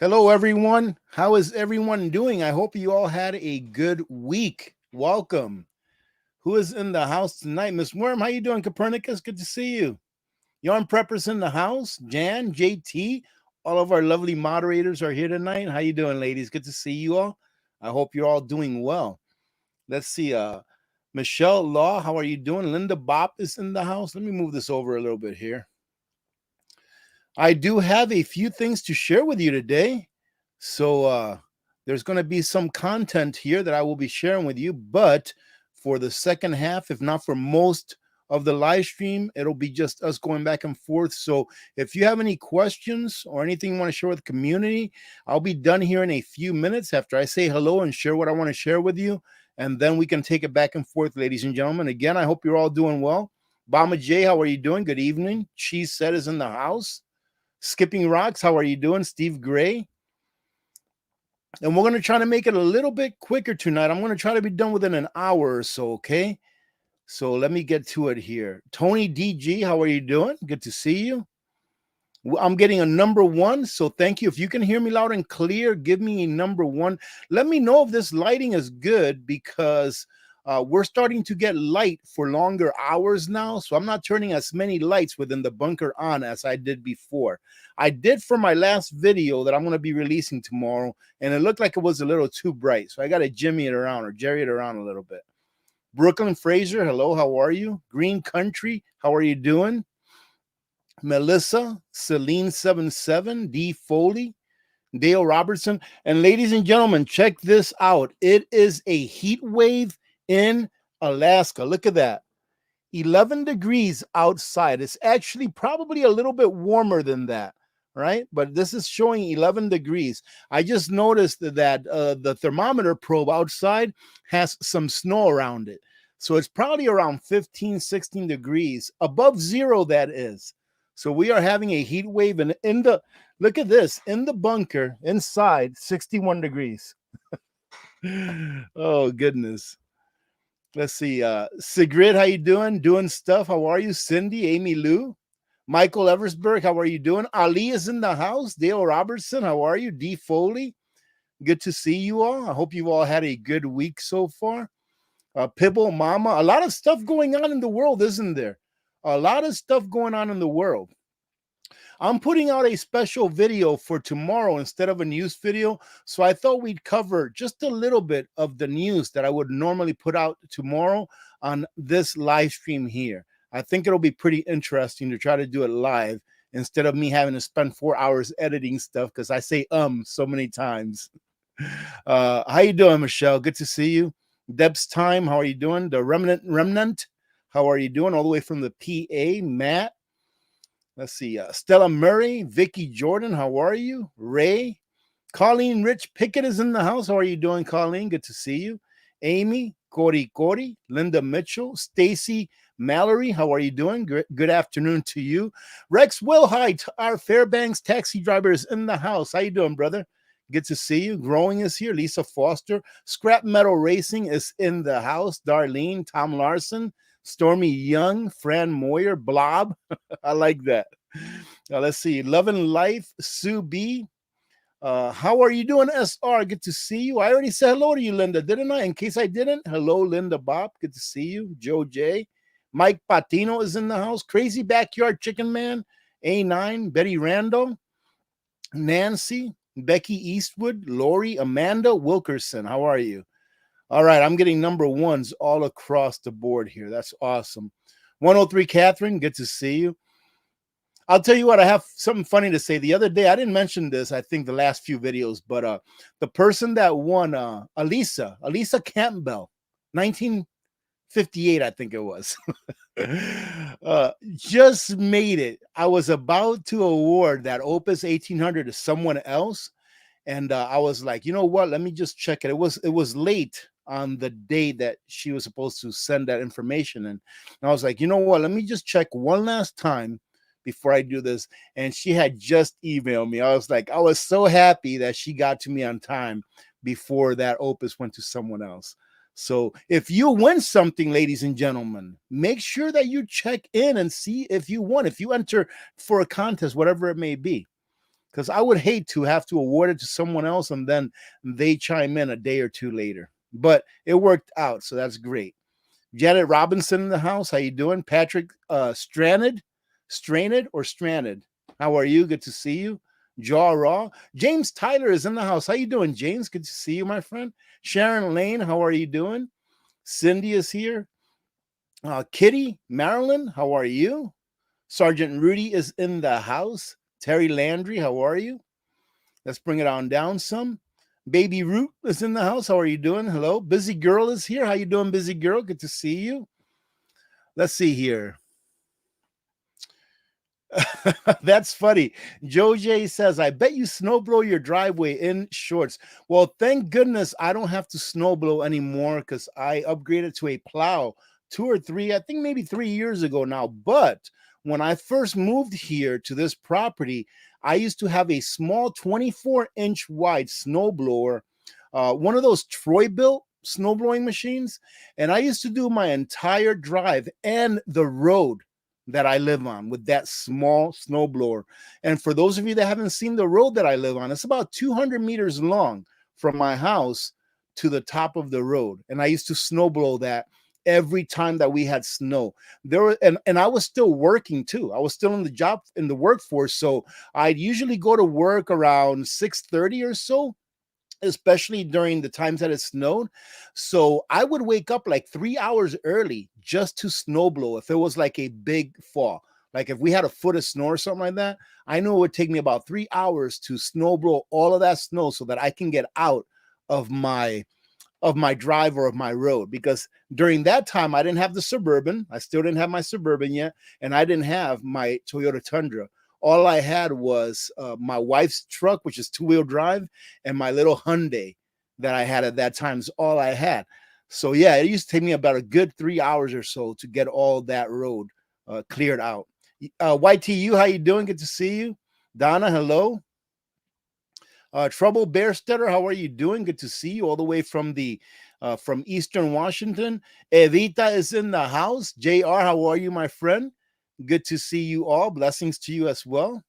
Hello, everyone. How is everyone doing? I hope you all had a good week. Welcome. Who is in the house tonight? Miss Worm, how you doing? Copernicus, good to see you. Yarn Preppers in the house. Jan, JT, all of our lovely moderators are here tonight. How you doing, ladies? Good to see you all. I hope you're all doing well. Let's see. Michelle Law, how are you doing? Linda Bop is in the house. Let me move this over a little bit here. I do have a few things to share with you today. So there's going to be some content here that I will be sharing with you, but for the second half, if not for most of the live stream, it'll be just us going back and forth. So if you have any questions or anything you want to share with the community, I'll be done here in a few minutes after I say hello and share what I want to share with you. And then we can take it back and forth, ladies and gentlemen. Again, I hope you're all doing well. Bama J, how are you doing? Good evening. Cheese Set is in the house. Skipping Rocks, how are you doing? Steve Gray. And we're going to try to make it a little bit quicker tonight. I'm going to try to be done within an hour or so, okay? So let me get to it here. Tony DG, how are you doing? Good to see you. I'm getting a number 1, so thank you. If you can hear me loud and clear, give me a number 1. Let me know if this lighting is good because we're starting to get light for longer hours now, so I'm not turning as many lights within the bunker on as I did before. I did for my last video that I'm going to be releasing tomorrow, and it looked like it was a little too bright, so I got to jimmy it around or jerry it around a little bit. Brooklyn Fraser, hello, how are you? Green Country, how are you doing? Melissa, Celine77, D. Foley, Dale Robertson. And ladies and gentlemen, check this out. It is a heat wave in Alaska. Look at that. 11 degrees outside. It's actually probably a little bit warmer than that, right? But this is showing 11 degrees. I just noticed that the thermometer probe outside has some snow around it. So it's probably around 15, 16 degrees above zero, that is. So we are having a heat wave, and look at this, in the bunker inside, 61 degrees. Oh goodness. Let's see. Sigrid, how you doing? Doing stuff. How are you? Cindy, Amy Lou, Michael Eversberg, how are you doing? Ali is in the house. Dale Robertson, how are you? D Foley, good to see you all. I hope you've all had a good week so far. Pibble Mama, a lot of stuff going on in the world, isn't there? A lot of stuff going on in the world. I'm putting out a special video for tomorrow instead of a news video. So I thought we'd cover just a little bit of the news that I would normally put out tomorrow on this live stream here. I think it'll be pretty interesting to try to do it live instead of me having to spend 4 hours editing stuff because I say so many times. How you doing, Michelle? Good to see you. Deb's Time, how are you doing? The Remnant, how are you doing? All the way from the PA, Matt. Let's see. Stella Murray, Vicky Jordan, how are you? Ray, Colleen Rich Pickett is in the house. How are you doing, Colleen? Good to see you. Amy, Cody, Linda Mitchell, Stacy Mallory, how are you doing? Good afternoon to you. Rex Wilhite, our Fairbanks taxi driver, is in the house. How you doing, brother? Good to see you. Growing is here. Lisa Foster. Scrap Metal Racing is in the house. Darlene, Tom Larson, Stormy Young, Fran Moyer, Blob. I like that. Let's see. Love and Life, Sue B. How are you doing, SR? Good to see you. I already said hello to you, Linda, didn't I? In case I didn't, hello, Linda Bob. Good to see you. Joe J. Mike Patino is in the house. Crazy Backyard Chicken Man, A9, Betty Randall, Nancy, Becky Eastwood, Lori, Amanda Wilkerson. How are you? All right, I'm getting number 1s all across the board here. That's awesome. 103 Catherine, good to see you. I'll tell you what, I have something funny to say. The other day, I didn't mention this, I think, the last few videos, but the person that won, Alisa Campbell, 1958, I think it was, just made it. I was about to award that Opus 1800 to someone else, and I was like, you know what? Let me just check it. It was late on the day that she was supposed to send that information, and I was like, you know what? Let me just check one last time before I do this. And she had just emailed me. I was so happy that she got to me on time before that Opus went to someone else. So if you win something, ladies and gentlemen, make sure that you check in and see if you won, if you enter for a contest, whatever it may be. because I would hate to have to award it to someone else and then they chime in a day or two later. But it worked out, so that's great. Janet Robinson in the house. How you doing? Patrick Stranded? How are you? Good to see you. Jaw Raw. James Tyler is in the house. How you doing, James? Good to see you, my friend. Sharon Lane, how are you doing? Cindy is here. Kitty, Marilyn, how are you? Sergeant Rudy is in the house. Terry Landry, how are you? Let's bring it on down some. Baby Root is in the house. How are you doing? Hello. Busy Girl is here. How you doing, Busy Girl? Good to see you. Let's see here. That's funny. Joe J says, I bet you snowblow your driveway in shorts. Well, thank goodness I don't have to snowblow anymore because I upgraded to a plow 2 or 3, I think maybe 3 years ago now. But when I first moved here to this property, I used to have a small 24-inch wide snowblower, one of those Troy built snowblowing machines. And I used to do my entire drive and the road that I live on with that small snowblower. And for those of you that haven't seen the road that I live on, it's about 200 meters long from my house to the top of the road. And I used to snowblow that every time that we had snow. There were, and I was still working too. I was still in the workforce. So I'd usually go to work around 6:30 or so, especially during the times that it snowed. So I would wake up like 3 hours early just to snowblow if it was like a big fall. Like if we had a foot of snow or something like that, I knew it would take me about 3 hours to snowblow all of that snow so that I can get out of my drive or of my road. Because during that time I didn't have the Suburban. I still didn't have my Suburban yet, and I didn't have my Toyota Tundra. All I had was my wife's truck, which is 2-wheel drive, and my little Hyundai that I had at that time is all I had. So yeah, it used to take me about a good 3 hours or so to get all that road cleared out. YTU, how you doing? Good to see you. Donna, hello. Trouble Bearstetter, how are you doing? Good to see you all the way from from Eastern Washington. Evita is in the house. JR, how are you, my friend? Good to see you all. Blessings to you as well.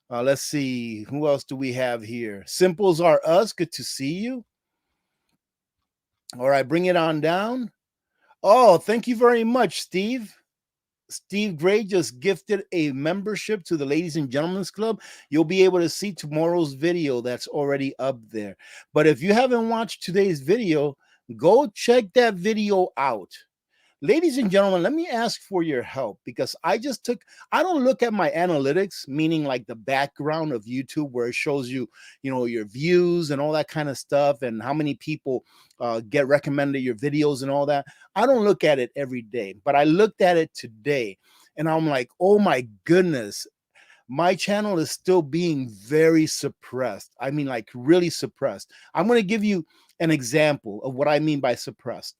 Let's see. Who else do we have here? Simples Are Us. Good to see you. All right, bring it on down. Oh, thank you very much, Steve. Steve Gray just gifted a membership to the Ladies and Gentlemen's Club. You'll be able to see tomorrow's video that's already up there. But if you haven't watched today's video, go check that video out. Ladies and gentlemen, let me ask for your help, because I don't look at my analytics, meaning like the background of YouTube where it shows you, your views and all that kind of stuff and how many people get recommended your videos and all that. I don't look at it every day, but I looked at it today and I'm like, oh my goodness, my channel is still being very suppressed. I mean, like really suppressed. I'm going to give you an example of what I mean by suppressed.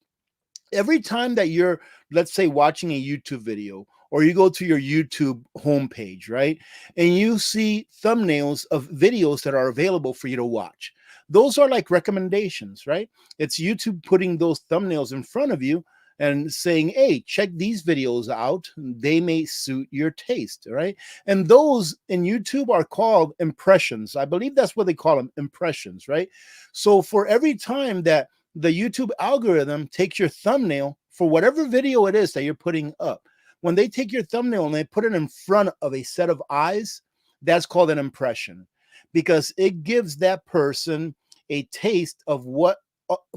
Every time that you're, let's say, watching a YouTube video, or you go to your YouTube homepage, right? And you see thumbnails of videos that are available for you to watch. Those are like recommendations, right? It's YouTube putting those thumbnails in front of you and saying, hey, check these videos out. They may suit your taste, right? And those in YouTube are called impressions. I believe that's what they call them, impressions, right? So for every time that the YouTube algorithm takes your thumbnail for whatever video it is that you're putting up, when they take your thumbnail and they put it in front of a set of eyes, that's called an impression, because it gives that person a taste of what,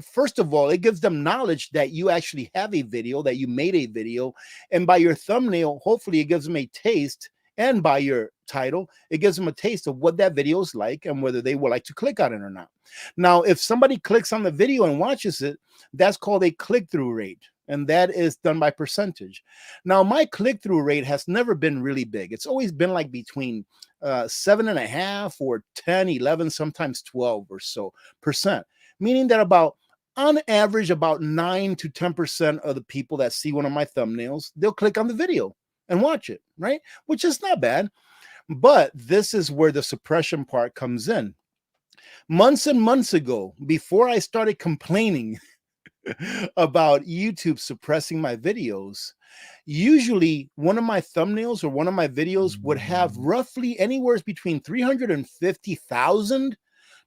first of all, it gives them knowledge that you actually have a video, that you made a video. And by your thumbnail, hopefully it gives them a taste, and by your title, it gives them a taste of what that video is like and whether they would like to click on it or not. Now, if somebody clicks on the video and watches it, that's called a click-through rate, and that is done by percentage. Now, my click-through rate has never been really big. It's always been like between 7.5 or 10, 11, sometimes 12 or so percent, meaning that on average, about 9 to 10% of the people that see one of my thumbnails, they'll click on the video and watch it, right? Which is not bad. But this is where the suppression part comes in. Months and months ago, before I started complaining about YouTube suppressing my videos. Usually, one of my thumbnails or one of my videos would have roughly anywhere between 350,000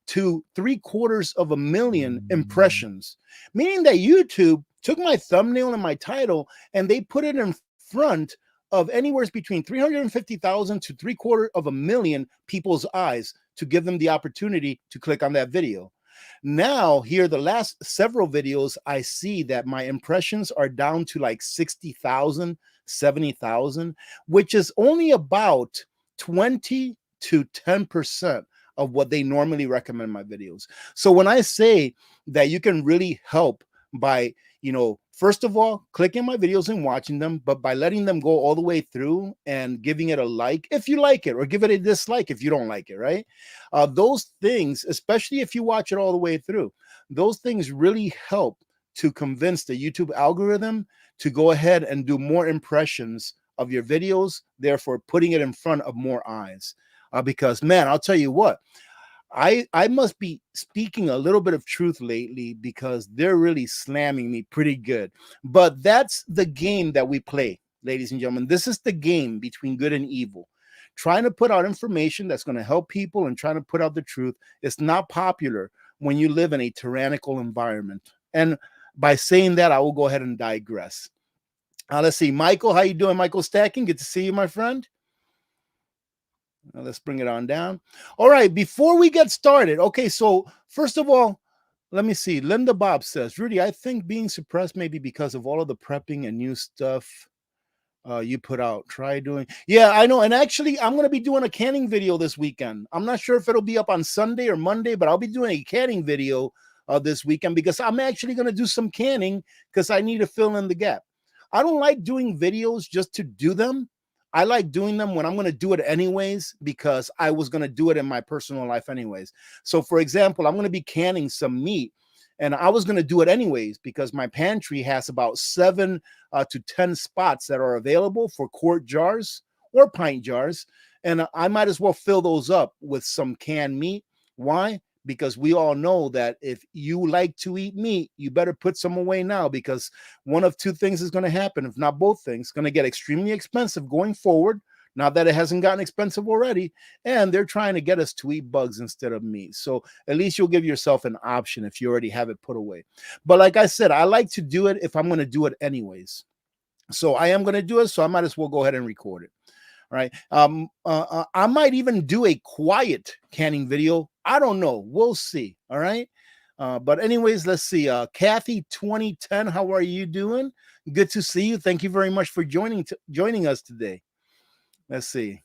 to 750,000 impressions, meaning that YouTube took my thumbnail and my title and they put it in front of anywhere between 350,000 to 750,000 people's eyes to give them the opportunity to click on that video. Now, here, the last several videos, I see that my impressions are down to like 60,000, 70,000, which is only about 20 to 10% of what they normally recommend my videos. So when I say that you can really help by, first of all, clicking my videos and watching them, but by letting them go all the way through and giving it a like if you like it, or give it a dislike if you don't like it, right? Those things, especially if you watch it all the way through, those things really help to convince the YouTube algorithm to go ahead and do more impressions of your videos, therefore putting it in front of more eyes. Because, man, I'll tell you what, I must be speaking a little bit of truth lately because they're really slamming me pretty good. But that's the game that we play, ladies and gentlemen. This is the game between good and evil. Trying to put out information that's going to help people and trying to put out the truth is not popular when you live in a tyrannical environment. And by saying that, I will go ahead and digress. Let's see. Michael, how you doing? Michael Stacking, good to see you, my friend. Now let's bring it on down. All right, before we get started, okay, so first of all, let me see. Linda Bob says, Rudy, I think being suppressed may be because of all of the prepping and new stuff you put out. Try doing. Yeah, I know. And actually, I'm going to be doing a canning video this weekend. I'm not sure if it'll be up on Sunday or Monday, but I'll be doing a canning video this weekend because I'm actually going to do some canning because I need to fill in the gap. I don't like doing videos just to do them. I like doing them when I'm going to do it anyways, because I was going to do it in my personal life anyways. So, for example, I'm going to be canning some meat, and I was going to do it anyways because my pantry has about 7 to 10 spots that are available for quart jars or pint jars. And I might as well fill those up with some canned meat. Why? Because we all know that if you like to eat meat, you better put some away now, because one of two things is going to happen, if not both things. It's going to get extremely expensive going forward, not that it hasn't gotten expensive already, and they're trying to get us to eat bugs instead of meat. So at least you'll give yourself an option if you already have it put away. But like I said, I like to do it if I'm going to do it anyways. So I am going to do it, so I might as well go ahead and record it. All right. I might even do a quiet canning video. I don't know. We'll see. All right. But anyways, let's see. Kathy 2010, how are you doing? Good to see you. Thank you very much for joining us today. Let's see.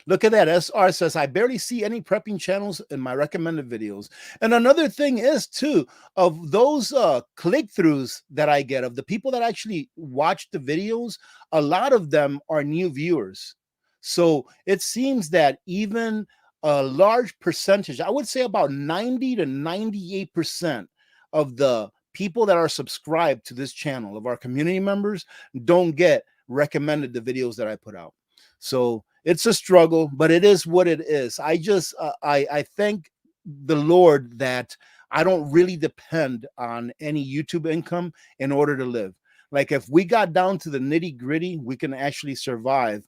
Look at that. SR says, I barely see any prepping channels in my recommended videos. And another thing is, too, of those click-throughs that I get, of the people that actually watch the videos, a lot of them are new viewers. So it seems that even a large percentage, I would say about 90 to 98% of the people that are subscribed to this channel, of our community members, don't get recommended the videos that I put out. So it's a struggle, but it is what it is. I just, I thank the Lord that I don't really depend on any YouTube income in order to live. Like if we got down to the nitty gritty, we can actually survive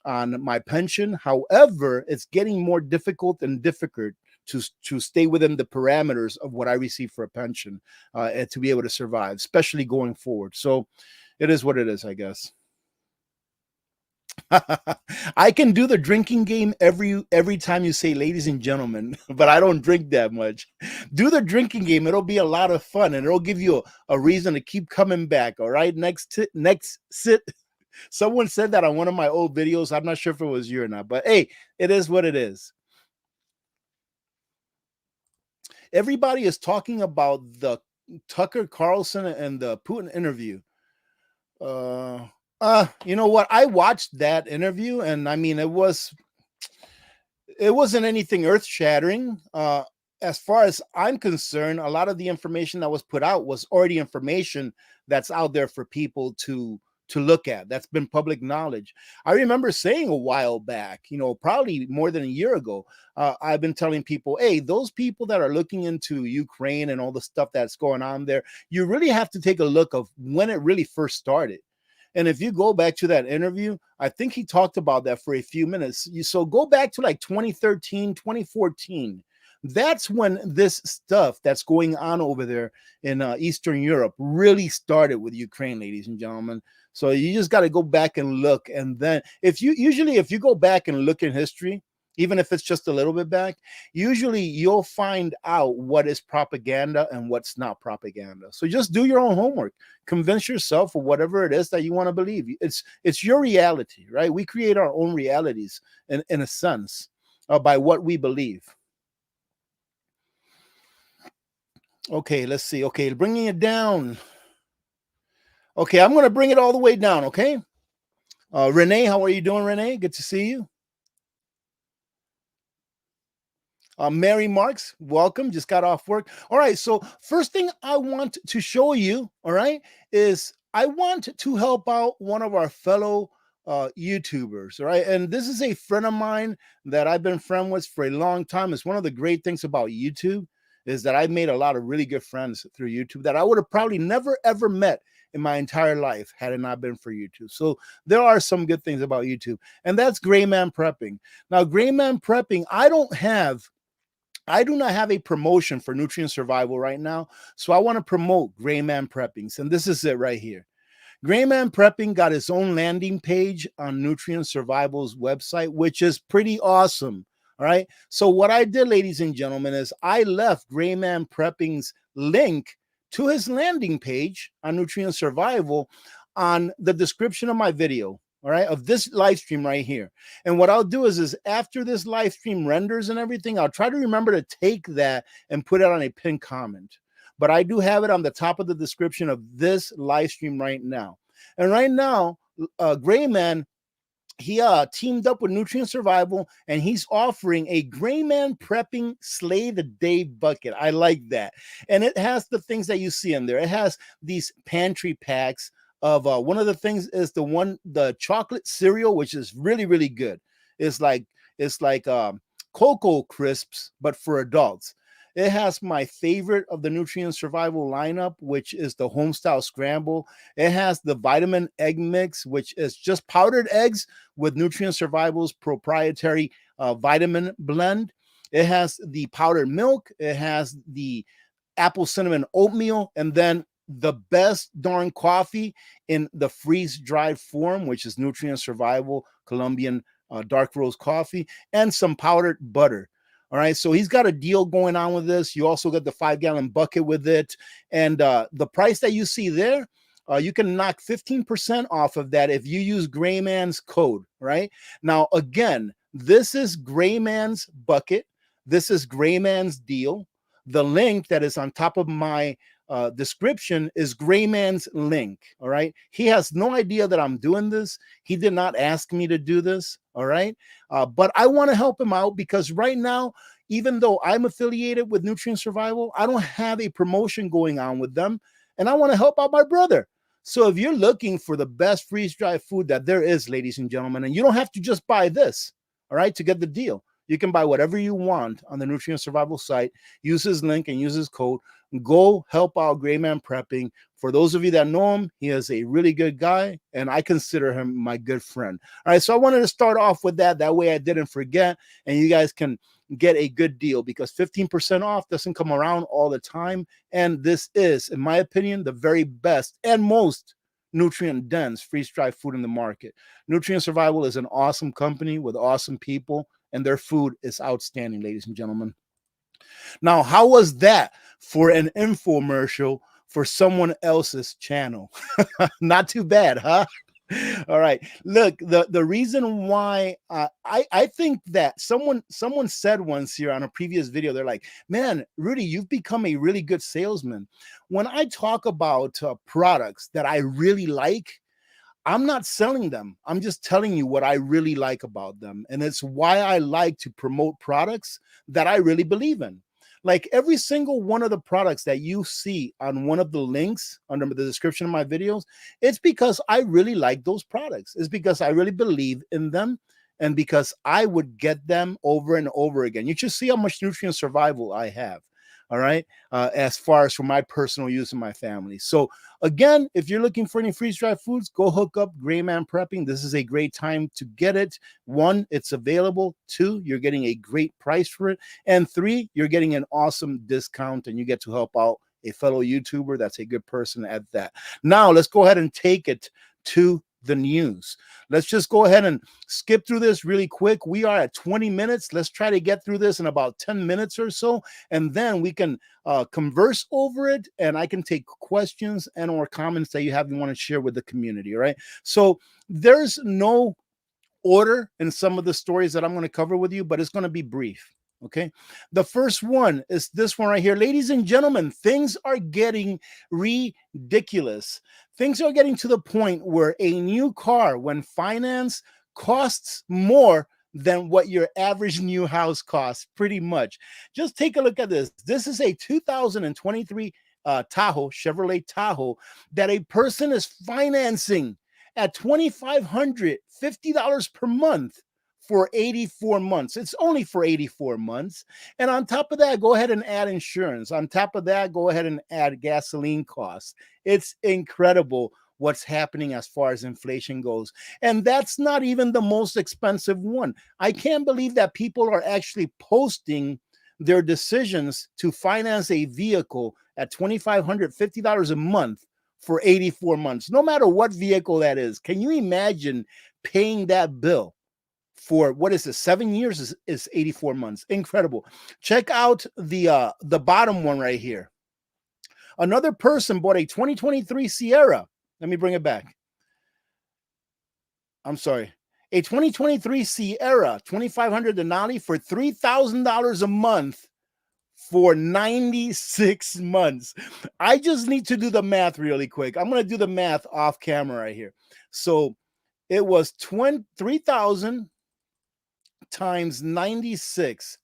on my pension. However, it's getting more difficult and difficult to stay within the parameters of what I receive for a pension and to be able to survive, especially going forward. So it is what it is, I guess. I can do the drinking game every time you say ladies and gentlemen, but I don't drink that much. Do the drinking game. It'll be a lot of fun, and it'll give you a reason to keep coming back. All right. Next sit. Someone said that on one of my old videos. I'm not sure if it was you or not, but hey, it is what it is. Everybody is talking about the Tucker Carlson and the Putin interview. You know what? I watched that interview, and I mean, it wasn't anything earth-shattering. As far as I'm concerned, a lot of the information that was put out was already information that's out there for people to to look at. That's been public knowledge. I remember saying a while back, probably more than a year ago, I've been telling people, hey, those people that are looking into Ukraine and all the stuff that's going on there, you really have to take a look of when it really first started. And if you go back to that interview, I think he talked about that for a few minutes. So go back to like 2013, 2014. That's when this stuff that's going on over there in Eastern Europe really started with Ukraine, ladies and gentlemen. So you just got to go back and look. And then if you go back and look in history, even if it's just a little bit back, usually you'll find out what is propaganda and what's not propaganda. So just do your own homework. Convince yourself of whatever it is that you want to believe. It's your reality, right? We create our own realities in a sense by what we believe. Okay, let's see. Okay, bringing it down. Okay, I'm going to bring it all the way down, okay? Renee, how are you doing, Renee? Good to see you. Mary Marks, welcome. Just got off work. All right. So first thing I want to show you, all right, is I want to help out one of our fellow YouTubers, all right? And this is a friend of mine that I've been friend with for a long time. It's one of the great things about YouTube is that I've made a lot of really good friends through YouTube that I would have probably never, ever met in my entire life had it not been for YouTube. So there are some good things about YouTube. And that's GreyMan Prepping. Now, GreyMan Prepping, I do not have a promotion for nutrient survival right now. So I want to promote GreyMan Preppings. And this is it right here. GreyMan Prepping got its own landing page on Nutrient Survival's website, which is pretty awesome. All right. So what I did, ladies and gentlemen, is I left GreyMan Prepping's link to his landing page on Nutrient Survival on the description of my video. All right, of this live stream right here. And what I'll do is after this live stream renders and everything, I'll try to remember to take that and put it on a pinned comment. But I do have it on the top of the description of this live stream right now. And right now, GreyMan, he teamed up with Nutrient Survival, and he's offering a GreyMan Prepping Slay the Day bucket. I like that. And it has the things that you see in there. It has these pantry packs of one of the things is the chocolate cereal, which is really, really good. It's like Cocoa Crisps, but for adults. It has my favorite of the Nutrient Survival lineup, which is the Homestyle Scramble. It has the Vitamin Egg Mix, which is just powdered eggs with Nutrient Survival's proprietary vitamin blend. It has the powdered milk. It has the apple cinnamon oatmeal, and then the best darn coffee in the freeze-dried form, which is Nutrient Survival Colombian dark roast coffee, and some powdered butter. All right, so he's got a deal going on with this. You also get the 5-gallon bucket with it, and the price that you see there, you can knock 15% off of that if you use GreyMan's code. Right now, again, this is GreyMan's bucket. This is GreyMan's deal. The link that is on top of my description is GreyMan's link. All right. He has no idea that I'm doing this. He did not ask me to do this. All right. But I want to help him out because right now, even though I'm affiliated with Nutrient Survival, I don't have a promotion going on with them. And I want to help out my brother. So if you're looking for the best freeze-dried food that there is, ladies and gentlemen, and you don't have to just buy this, all right, to get the deal. You can buy whatever you want on the Nutrient Survival site. Use his link and use his code. Go help out GreyMan Prepping. For those of you that know him, he is a really good guy, and I consider him my good friend. All right, so I wanted to start off with that. That way I didn't forget, and you guys can get a good deal because 15% off doesn't come around all the time. And this is, in my opinion, the very best and most nutrient-dense freeze-dried food in the market. Nutrient Survival is an awesome company with awesome people, and their food is outstanding, ladies and gentlemen. Now, how was that for an infomercial for someone else's channel? Not too bad, huh? All right. Look, the reason why I think that someone said once here on a previous video, they're like, man, Rudy, you've become a really good salesman. When I talk about products that I really like, I'm not selling them. I'm just telling you what I really like about them. And it's why I like to promote products that I really believe in. Like every single one of the products that you see on one of the links under the description of my videos, it's because I really like those products. It's because I really believe in them and because I would get them over and over again. You should see how much nutrient survival I have. All right. As far as for my personal use in my family. So again, if you're looking for any freeze-dried foods, go hook up GreyMan Prepping. This is a great time to get it. One, it's available. Two, you're getting a great price for it. And three, you're getting an awesome discount and you get to help out a fellow YouTuber that's a good person at that. Now, let's go ahead and take it to the news. Let's just go ahead and skip through this really quick. We are at 20 minutes. Let's try to get through this in about 10 minutes or so, and then we can converse over it, and I can take questions and or comments that you have you want to share with the community. All right. So there's no order in some of the stories that I'm going to cover with you, but it's going to be brief. Okay. The first one is this one right here. Ladies and gentlemen, things are getting ridiculous. Things are getting to the point where a new car, when financed, costs more than what your average new house costs, pretty much. Just take a look at this. This is a 2023 Tahoe, Chevrolet Tahoe, that a person is financing at $2,550 per month for 84 months. It's only for 84 months. And on top of that, go ahead and add insurance. On top of that, go ahead and add gasoline costs. It's incredible what's happening as far as inflation goes. And that's not even the most expensive one. I can't believe that people are actually posting their decisions to finance a vehicle at $2,550 a month for 84 months, no matter what vehicle that is. Can you imagine paying that bill for, what is it, 7 years is 84 months? Incredible. Check out the bottom one right here. Another person bought a 2023 Sierra. Let me bring it back. I'm sorry. A 2023 Sierra 2500 Denali for $3,000 a month for 96 months. I just need to do the math really quick. I'm going to do the math off camera right here. So it was 3,000 times 96.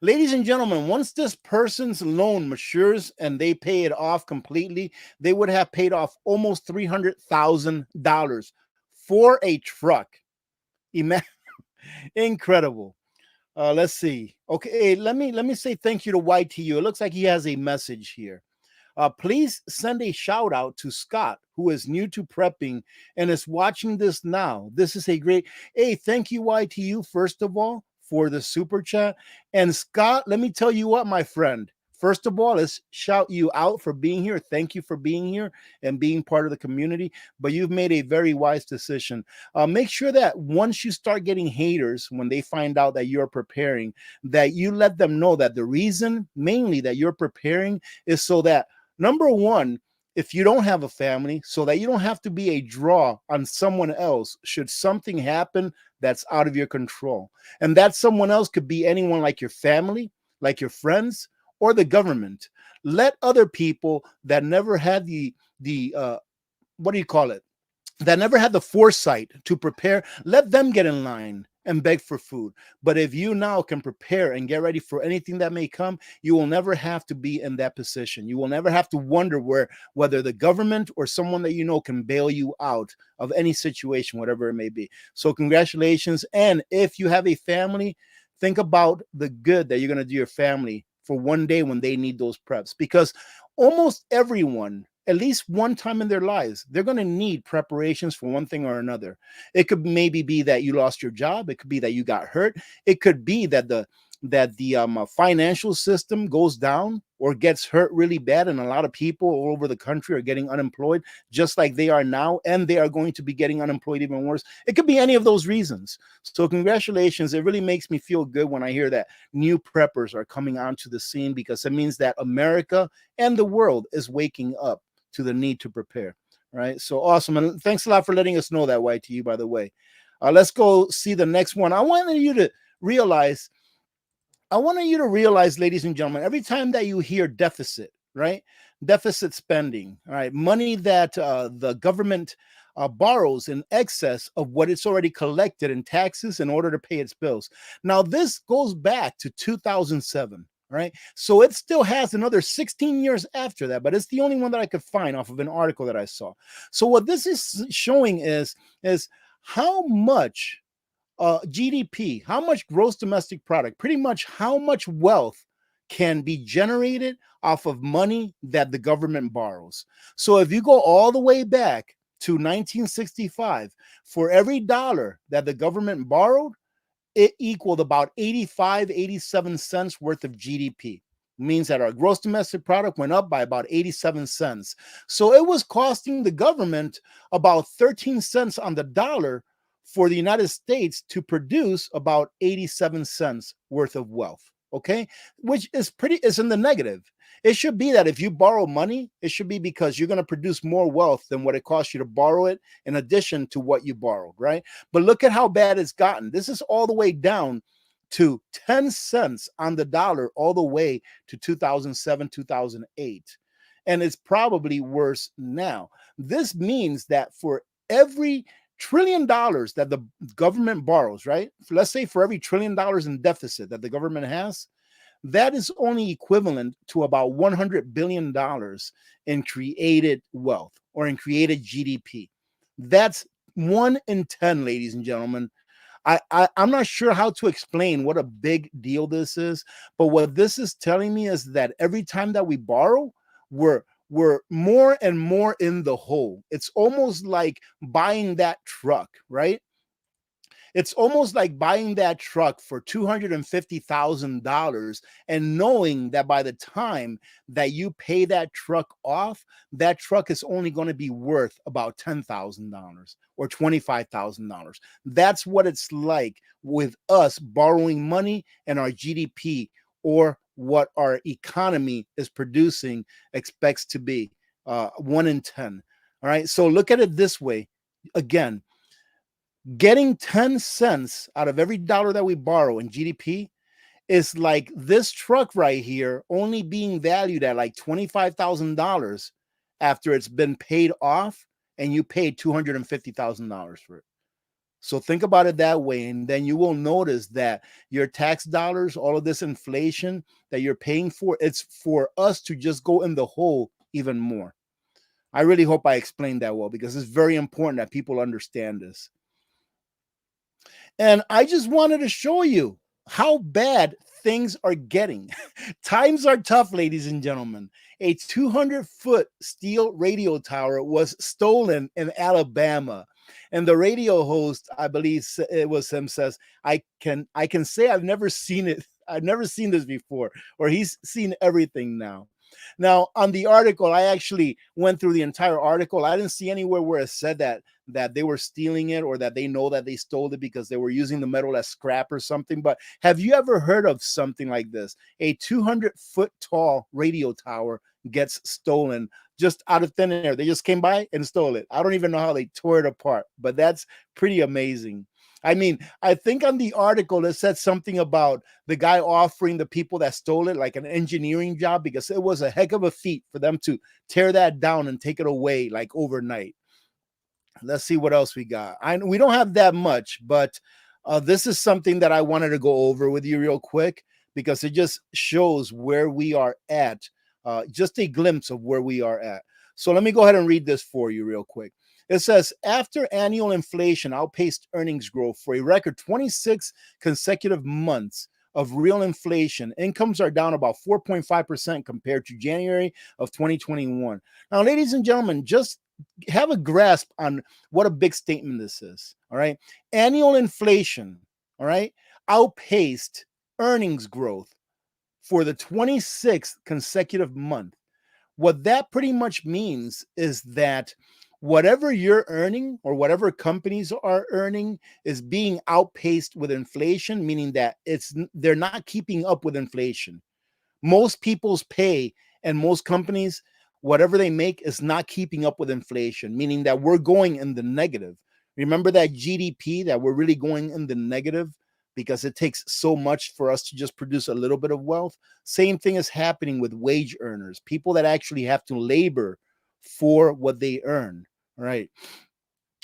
Ladies and gentlemen, once this person's loan matures and they pay it off completely, they would have paid off almost $300,000 for a truck. Incredible. Let's see. Okay, let me say thank you to YTU. It looks like he has a message here. Please send a shout out to Scott, who is new to prepping and is watching this now. This is a great, hey, thank you, YTU, first of all, for the super chat. And Scott, let me tell you what, my friend. First of all, let's shout you out for being here. Thank you for being here and being part of the community. But you've made a very wise decision. Make sure that once you start getting haters, when they find out that you're preparing, that you let them know that the reason mainly that you're preparing is so that, number one, if you don't have a family, so that you don't have to be a draw on someone else should something happen that's out of your control. And that someone else could be anyone, like your family, like your friends, or the government. Let other people that never had the what do you call it? That never had the foresight to prepare, let them get in line and beg for food. But if you now can prepare and get ready for anything that may come, you will never have to be in that position. You will never have to wonder whether the government or someone that you know can bail you out of any situation, whatever it may be. So congratulations. And if you have a family, think about the good that you're going to do your family for one day when they need those preps, because almost everyone, at least one time in their lives, they're going to need preparations for one thing or another. It could maybe be that you lost your job. It could be that you got hurt. It could be that the financial system goes down or gets hurt really bad, and a lot of people all over the country are getting unemployed, just like they are now, and they are going to be getting unemployed even worse. It could be any of those reasons. So congratulations. It really makes me feel good when I hear that new preppers are coming onto the scene, because it means that America and the world is waking up to the need to prepare. Right? So awesome. And thanks a lot for letting us know that, YTU, by the way. Let's go see the next one. I want you to realize, ladies and gentlemen, every time that you hear deficit, right? Deficit spending, all right? Money that the government borrows in excess of what it's already collected in taxes in order to pay its bills. Now, this goes back to 2007. right? So it still has another 16 years after that, but it's the only one that I could find off of an article that I saw. So what this is showing is how much GDP, how much gross domestic product, pretty much how much wealth can be generated off of money that the government borrows. So if you go all the way back to 1965, for every dollar that the government borrowed, it equaled about 85, 87 cents worth of GDP. Means that our gross domestic product went up by about 87 cents. So it was costing the government about 13 cents on the dollar for the United States to produce about 87 cents worth of wealth. Okay, which is in the negative. It should be that if you borrow money, it should be because you're going to produce more wealth than what it costs you to borrow it, in addition to what you borrowed, right? But look at how bad it's gotten. This is all the way down to 10 cents on the dollar all the way to 2007, 2008. And it's probably worse now. This means that for every $1 trillion that the government borrows, right? Let's say for every $1 trillion in deficit that the government has, that is only equivalent to about $100 billion in created wealth or in created GDP. That's 1 in 10, ladies and gentlemen. I'm not sure how to explain what a big deal this is, but what this is telling me is that every time that we borrow, we're more and more in the hole. It's almost like buying that truck, right? It's almost like buying that truck for $250,000 and knowing that by the time that you pay that truck off, that truck is only going to be worth about $10,000 or $25,000. That's what it's like with us borrowing money and our GDP, or what our economy is producing expects to be 1 in 10. All right. So look at it this way. Again, getting 10 cents out of every dollar that we borrow in GDP is like this truck right here only being valued at like $25,000 after it's been paid off, and you paid $250,000 for it. So think about it that way, and then you will notice that your tax dollars, all of this inflation that you're paying for, it's for us to just go in the hole even more. I really hope I explained that well, because it's very important that people understand this. And I just wanted to show you how bad things are getting. Times are tough, ladies and gentlemen. A 200-foot steel radio tower was stolen in Alabama. And the radio host, I believe it was him, says, I can say I've never seen it. I've never seen this before, or he's seen everything now. Now, on the article, I actually went through the entire article. I didn't see anywhere where it said that they were stealing it, or that they know that they stole it because they were using the metal as scrap or something. But have you ever heard of something like this? A 200-foot tall radio tower gets stolen just out of thin air. They just came by and stole it. I don't even know how they tore it apart, but that's pretty amazing. I mean, I think on the article it said something about the guy offering the people that stole it like an engineering job, because it was a heck of a feat for them to tear that down and take it away like overnight. Let's see what else we got. We don't have that much, but this is something that I wanted to go over with you real quick, because it just shows where we are at, just a glimpse of where we are at. So let me go ahead and read this for you real quick. It says, after annual inflation outpaced earnings growth for a record 26 consecutive months of real inflation, incomes are down about 4.5% compared to January of 2021. Now, ladies and gentlemen, just have a grasp on what a big statement this is. All right. Annual inflation, all right, outpaced earnings growth for the 26th consecutive month. What that pretty much means is that whatever you're earning, or whatever companies are earning, is being outpaced with inflation, meaning that they're not keeping up with inflation. Most people's pay and most companies, whatever they make, is not keeping up with inflation, meaning that we're going in the negative. Remember that GDP, that we're really going in the negative because it takes so much for us to just produce a little bit of wealth. Same thing is happening with wage earners, people that actually have to labor for what they earn. Right.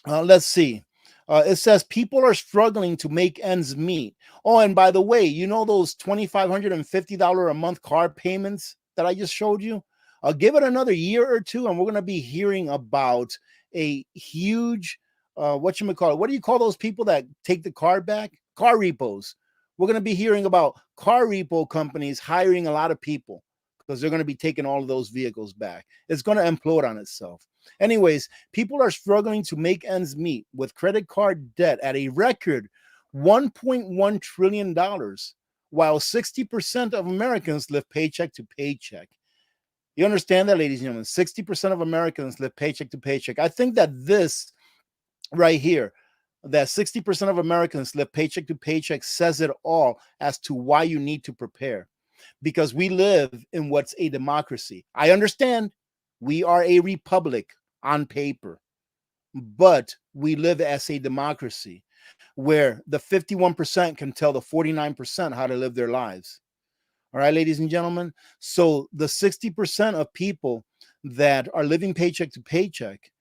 Let's see. It says people are struggling to make ends meet. Oh, and by the way, you know those $2,550 a month car payments that I just showed you? Give it another year or two, and we're going to be hearing about a huge, what you call it? What do you call those people that take the car back? Car repos. We're going to be hearing about car repo companies hiring a lot of people because they're going to be taking all of those vehicles back. It's going to implode on itself. Anyways, people are struggling to make ends meet with credit card debt at a record $1.1 trillion, while 60% of Americans live paycheck to paycheck. You understand that, ladies and gentlemen? 60% of Americans live paycheck to paycheck. I think that this right here, that 60% of Americans live paycheck to paycheck, says it all as to why you need to prepare. Because we live in what's a democracy. I understand we are a republic on paper, but we live as a democracy where the 51% can tell the 49% how to live their lives. All right, ladies and gentlemen. So the 60% of people that are living paycheck to paycheck,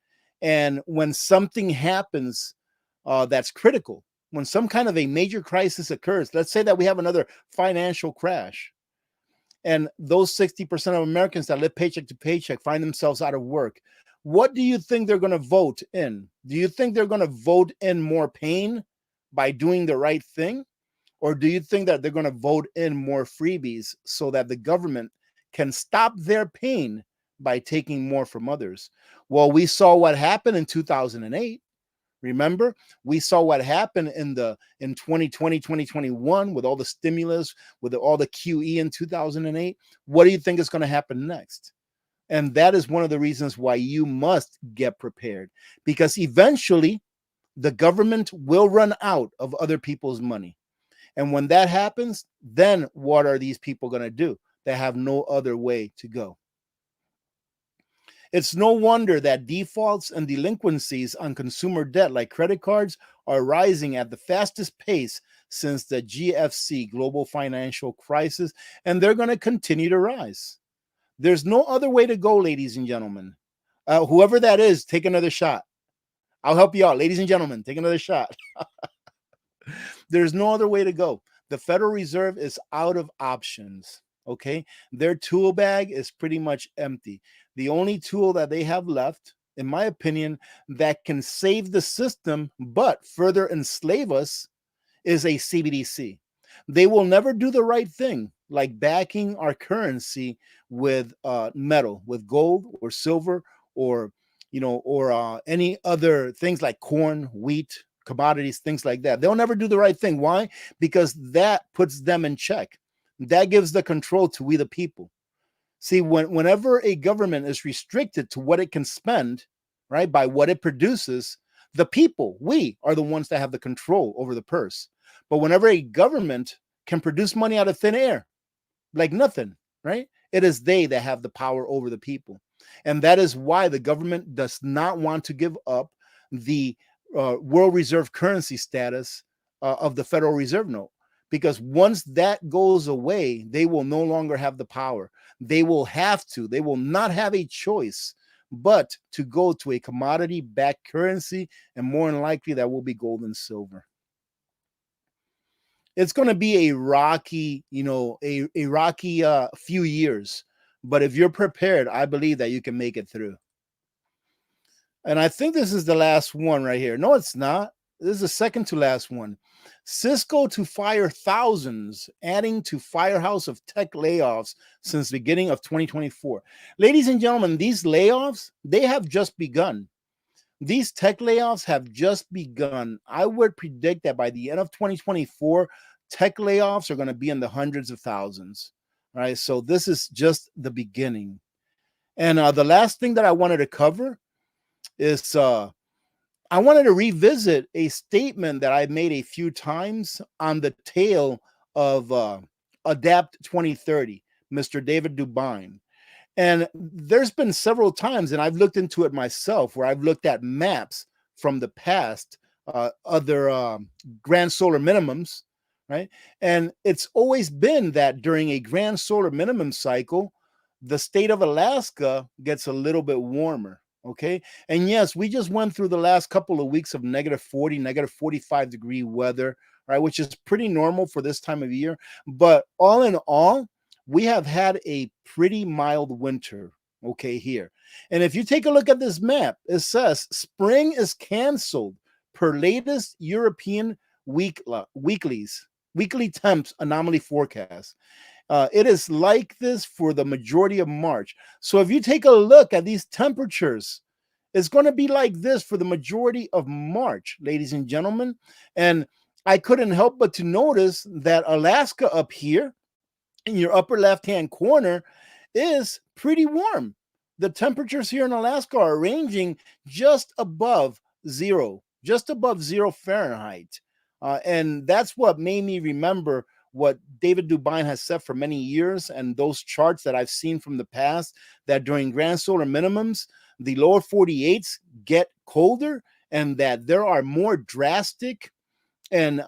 and when something happens that's critical, when some kind of a major crisis occurs, let's say that we have another financial crash, and those 60% of Americans that live paycheck to paycheck find themselves out of work, what do you think they're going to vote in? Do you think they're going to vote in more pain by doing the right thing? Or do you think that they're going to vote in more freebies so that the government can stop their pain by taking more from others? Well, we saw what happened in 2008. Remember, we saw what happened in 2020, 2021 with all the stimulus, with all the QE in 2008. What do you think is going to happen next? And that is one of the reasons why you must get prepared, because eventually the government will run out of other people's money. And when that happens, then what are these people going to do? They have no other way to go. It's no wonder that defaults and delinquencies on consumer debt like credit cards are rising at the fastest pace since the GFC, global financial crisis, and they're going to continue to rise. There's no other way to go, ladies and gentlemen. Whoever that is, take another shot. I'll help you out. Ladies and gentlemen, take another shot. There's no other way to go. The Federal Reserve is out of options. Okay. Their tool bag is pretty much empty. The only tool that they have left, in my opinion, that can save the system but further enslave us is a CBDC. They will never do the right thing, like backing our currency with metal, with gold or silver, or any other things like corn, wheat, commodities, things like that. They'll never do the right thing. Why? Because that puts them in check. That gives the control to we the people. See, whenever a government is restricted to what it can spend, right, by what it produces, the people, we are the ones that have the control over the purse. But whenever a government can produce money out of thin air, like nothing, right, it is they that have the power over the people. And that is why the government does not want to give up the world reserve currency status of the Federal Reserve note. Because once that goes away, they will no longer have the power. They will not have a choice but to go to a commodity-backed currency, and more than likely that will be gold and silver. It's going to be a rocky, a rocky few years. But if you're prepared, I believe that you can make it through. And I think this is the last one right here. No, it's not. This is the second to last one. Cisco to fire thousands, adding to firehouse of tech layoffs since the beginning of 2024. Ladies and gentlemen, these layoffs, they have just begun. These tech layoffs have just begun. I would predict that by the end of 2024, tech layoffs are going to be in the hundreds of thousands. All right. So this is just the beginning. And the last thing that I wanted to cover is I wanted to revisit a statement that I've made a few times on the tail of Adapt 2030, Mr. David Dubine. And there's been several times, and I've looked into it myself, where I've looked at maps from the past, other grand solar minimums, right? And it's always been that during a grand solar minimum cycle, the state of Alaska gets a little bit warmer. Okay. And yes, we just went through the last couple of weeks of -40, -45 degree weather, right? Which is pretty normal for this time of year. But all in all, we have had a pretty mild winter, okay, here. And if you take a look at this map, it says spring is canceled per latest European weekly temps anomaly forecast. It is like this for the majority of March. So if you take a look at these temperatures, it's going to be like this for the majority of March, ladies and gentlemen. And I couldn't help but to notice that Alaska up here in your upper left-hand corner is pretty warm. The temperatures here in Alaska are ranging just above zero Fahrenheit. And that's what made me remember what David Dubine has said for many years, and those charts that I've seen from the past, that during grand solar minimums, the lower 48s get colder, and that there are more drastic and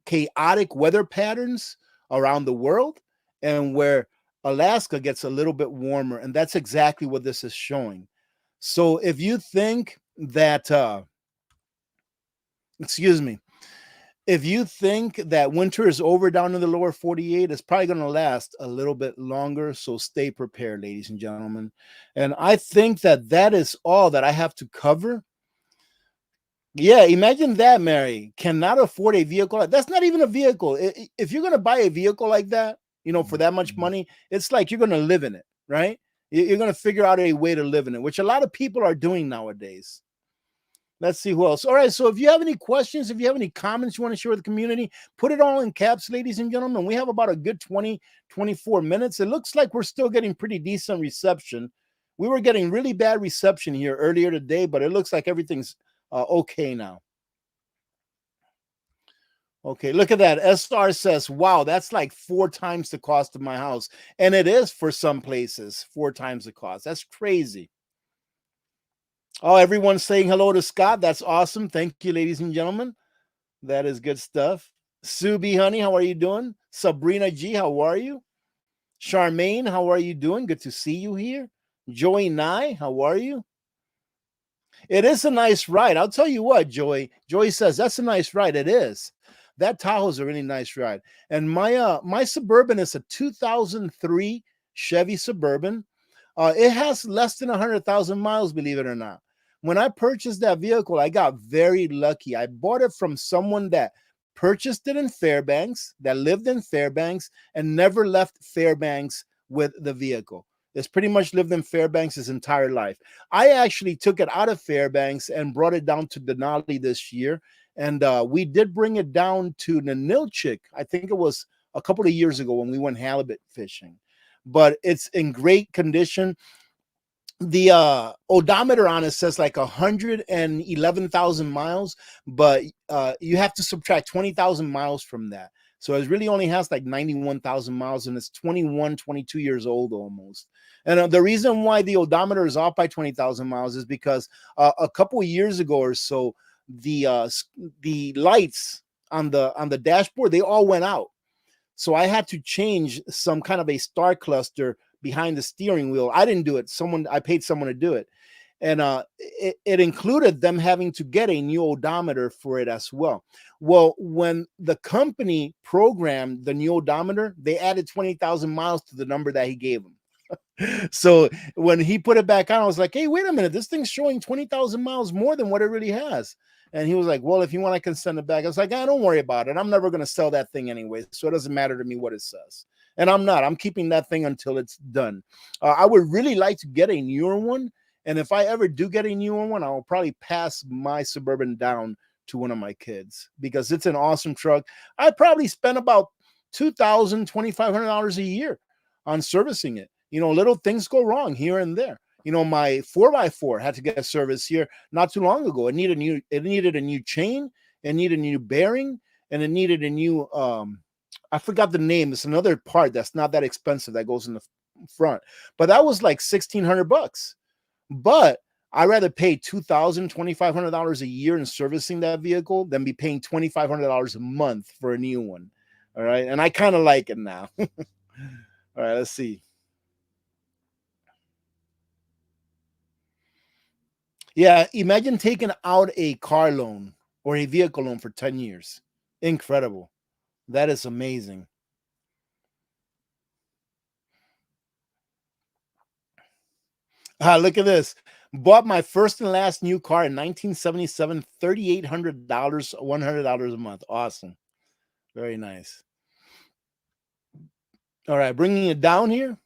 chaotic weather patterns around the world, and where Alaska gets a little bit warmer. And that's exactly what this is showing. So if you think that, excuse me, if you think that winter is over down in the lower 48, it's probably going to last a little bit longer. So stay prepared, ladies and gentlemen. And I think that that is all that I have to cover. Yeah, imagine that, Mary. Cannot afford a vehicle. That's not even a vehicle. If you're going to buy a vehicle like that, for that much money, it's like you're going to live in it, right? You're going to figure out a way to live in it, which a lot of people are doing nowadays. Let's see who else. All right. So if you have any questions, if you have any comments you want to share with the community, put it all in caps, ladies and gentlemen. We have about a good 20, 24 minutes. It looks like we're still getting pretty decent reception. We were getting really bad reception here earlier today, but it looks like everything's okay now. Okay, look at that. SR says, wow, that's like 4 times the cost of my house. And it is for some places, 4 times the cost. That's crazy. Oh, everyone's saying hello to Scott. That's awesome. Thank you, ladies and gentlemen. That is good stuff. Sue B, honey, how are you doing? Sabrina G, how are you? Charmaine, how are you doing? Good to see you here. Joey Nye, how are you? It is a nice ride. I'll tell you what, Joey. Joey says that's a nice ride. It is. That Tahoe is a really nice ride. And my Suburban is a 2003 Chevy Suburban. It has less than 100,000 miles, believe it or not. When I purchased that vehicle, I got very lucky. I bought it from someone that purchased it in Fairbanks, that lived in Fairbanks, and never left Fairbanks with the vehicle. It's pretty much lived in Fairbanks his entire life. I actually took it out of Fairbanks and brought it down to Denali this year. And we did bring it down to Nanilchik. I think it was a couple of years ago when we went halibut fishing. But it's in great condition. The odometer on it says like 111,000 miles, but you have to subtract 20,000 miles from that. So it really only has like 91,000 miles, and it's 21, 22 years old almost. And the reason why the odometer is off by 20,000 miles is because a couple of years ago or so, the lights on the dashboard, they all went out. So I had to change some kind of a star cluster behind the steering wheel. I didn't do it. I paid someone to do it. And it included them having to get a new odometer for it as well. Well, when the company programmed the new odometer, they added 20,000 miles to the number that he gave them. So when he put it back on, I was like, hey, wait a minute, this thing's showing 20,000 miles more than what it really has. And he was like, well, if you want, I can send it back. I was like, don't worry about it. I'm never going to sell that thing anyway. So it doesn't matter to me what it says. And I'm keeping that thing until it's done. I would really like to get a newer one. And if I ever do get a newer one, I'll probably pass my Suburban down to one of my kids because it's an awesome truck. I probably spend about $2,000, $2,500 a year on servicing it. Little things go wrong here and there. My 4x4 had to get a service here not too long ago. It needed a new chain, it needed a new bearing, and it needed a new I forgot the name. It's another part that's not that expensive that goes in the front. But that was like $1,600. But I'd rather pay $2,000, $2,500 a year in servicing that vehicle than be paying $2,500 a month for a new one. All right. And I kind of like it now. All right, let's see. Yeah, imagine taking out a car loan or a vehicle loan for 10 years. Incredible. That is amazing. Look at this. Bought my first and last new car in 1977, $3,800, $100 a month. Awesome. Very nice. All right, bringing it down here.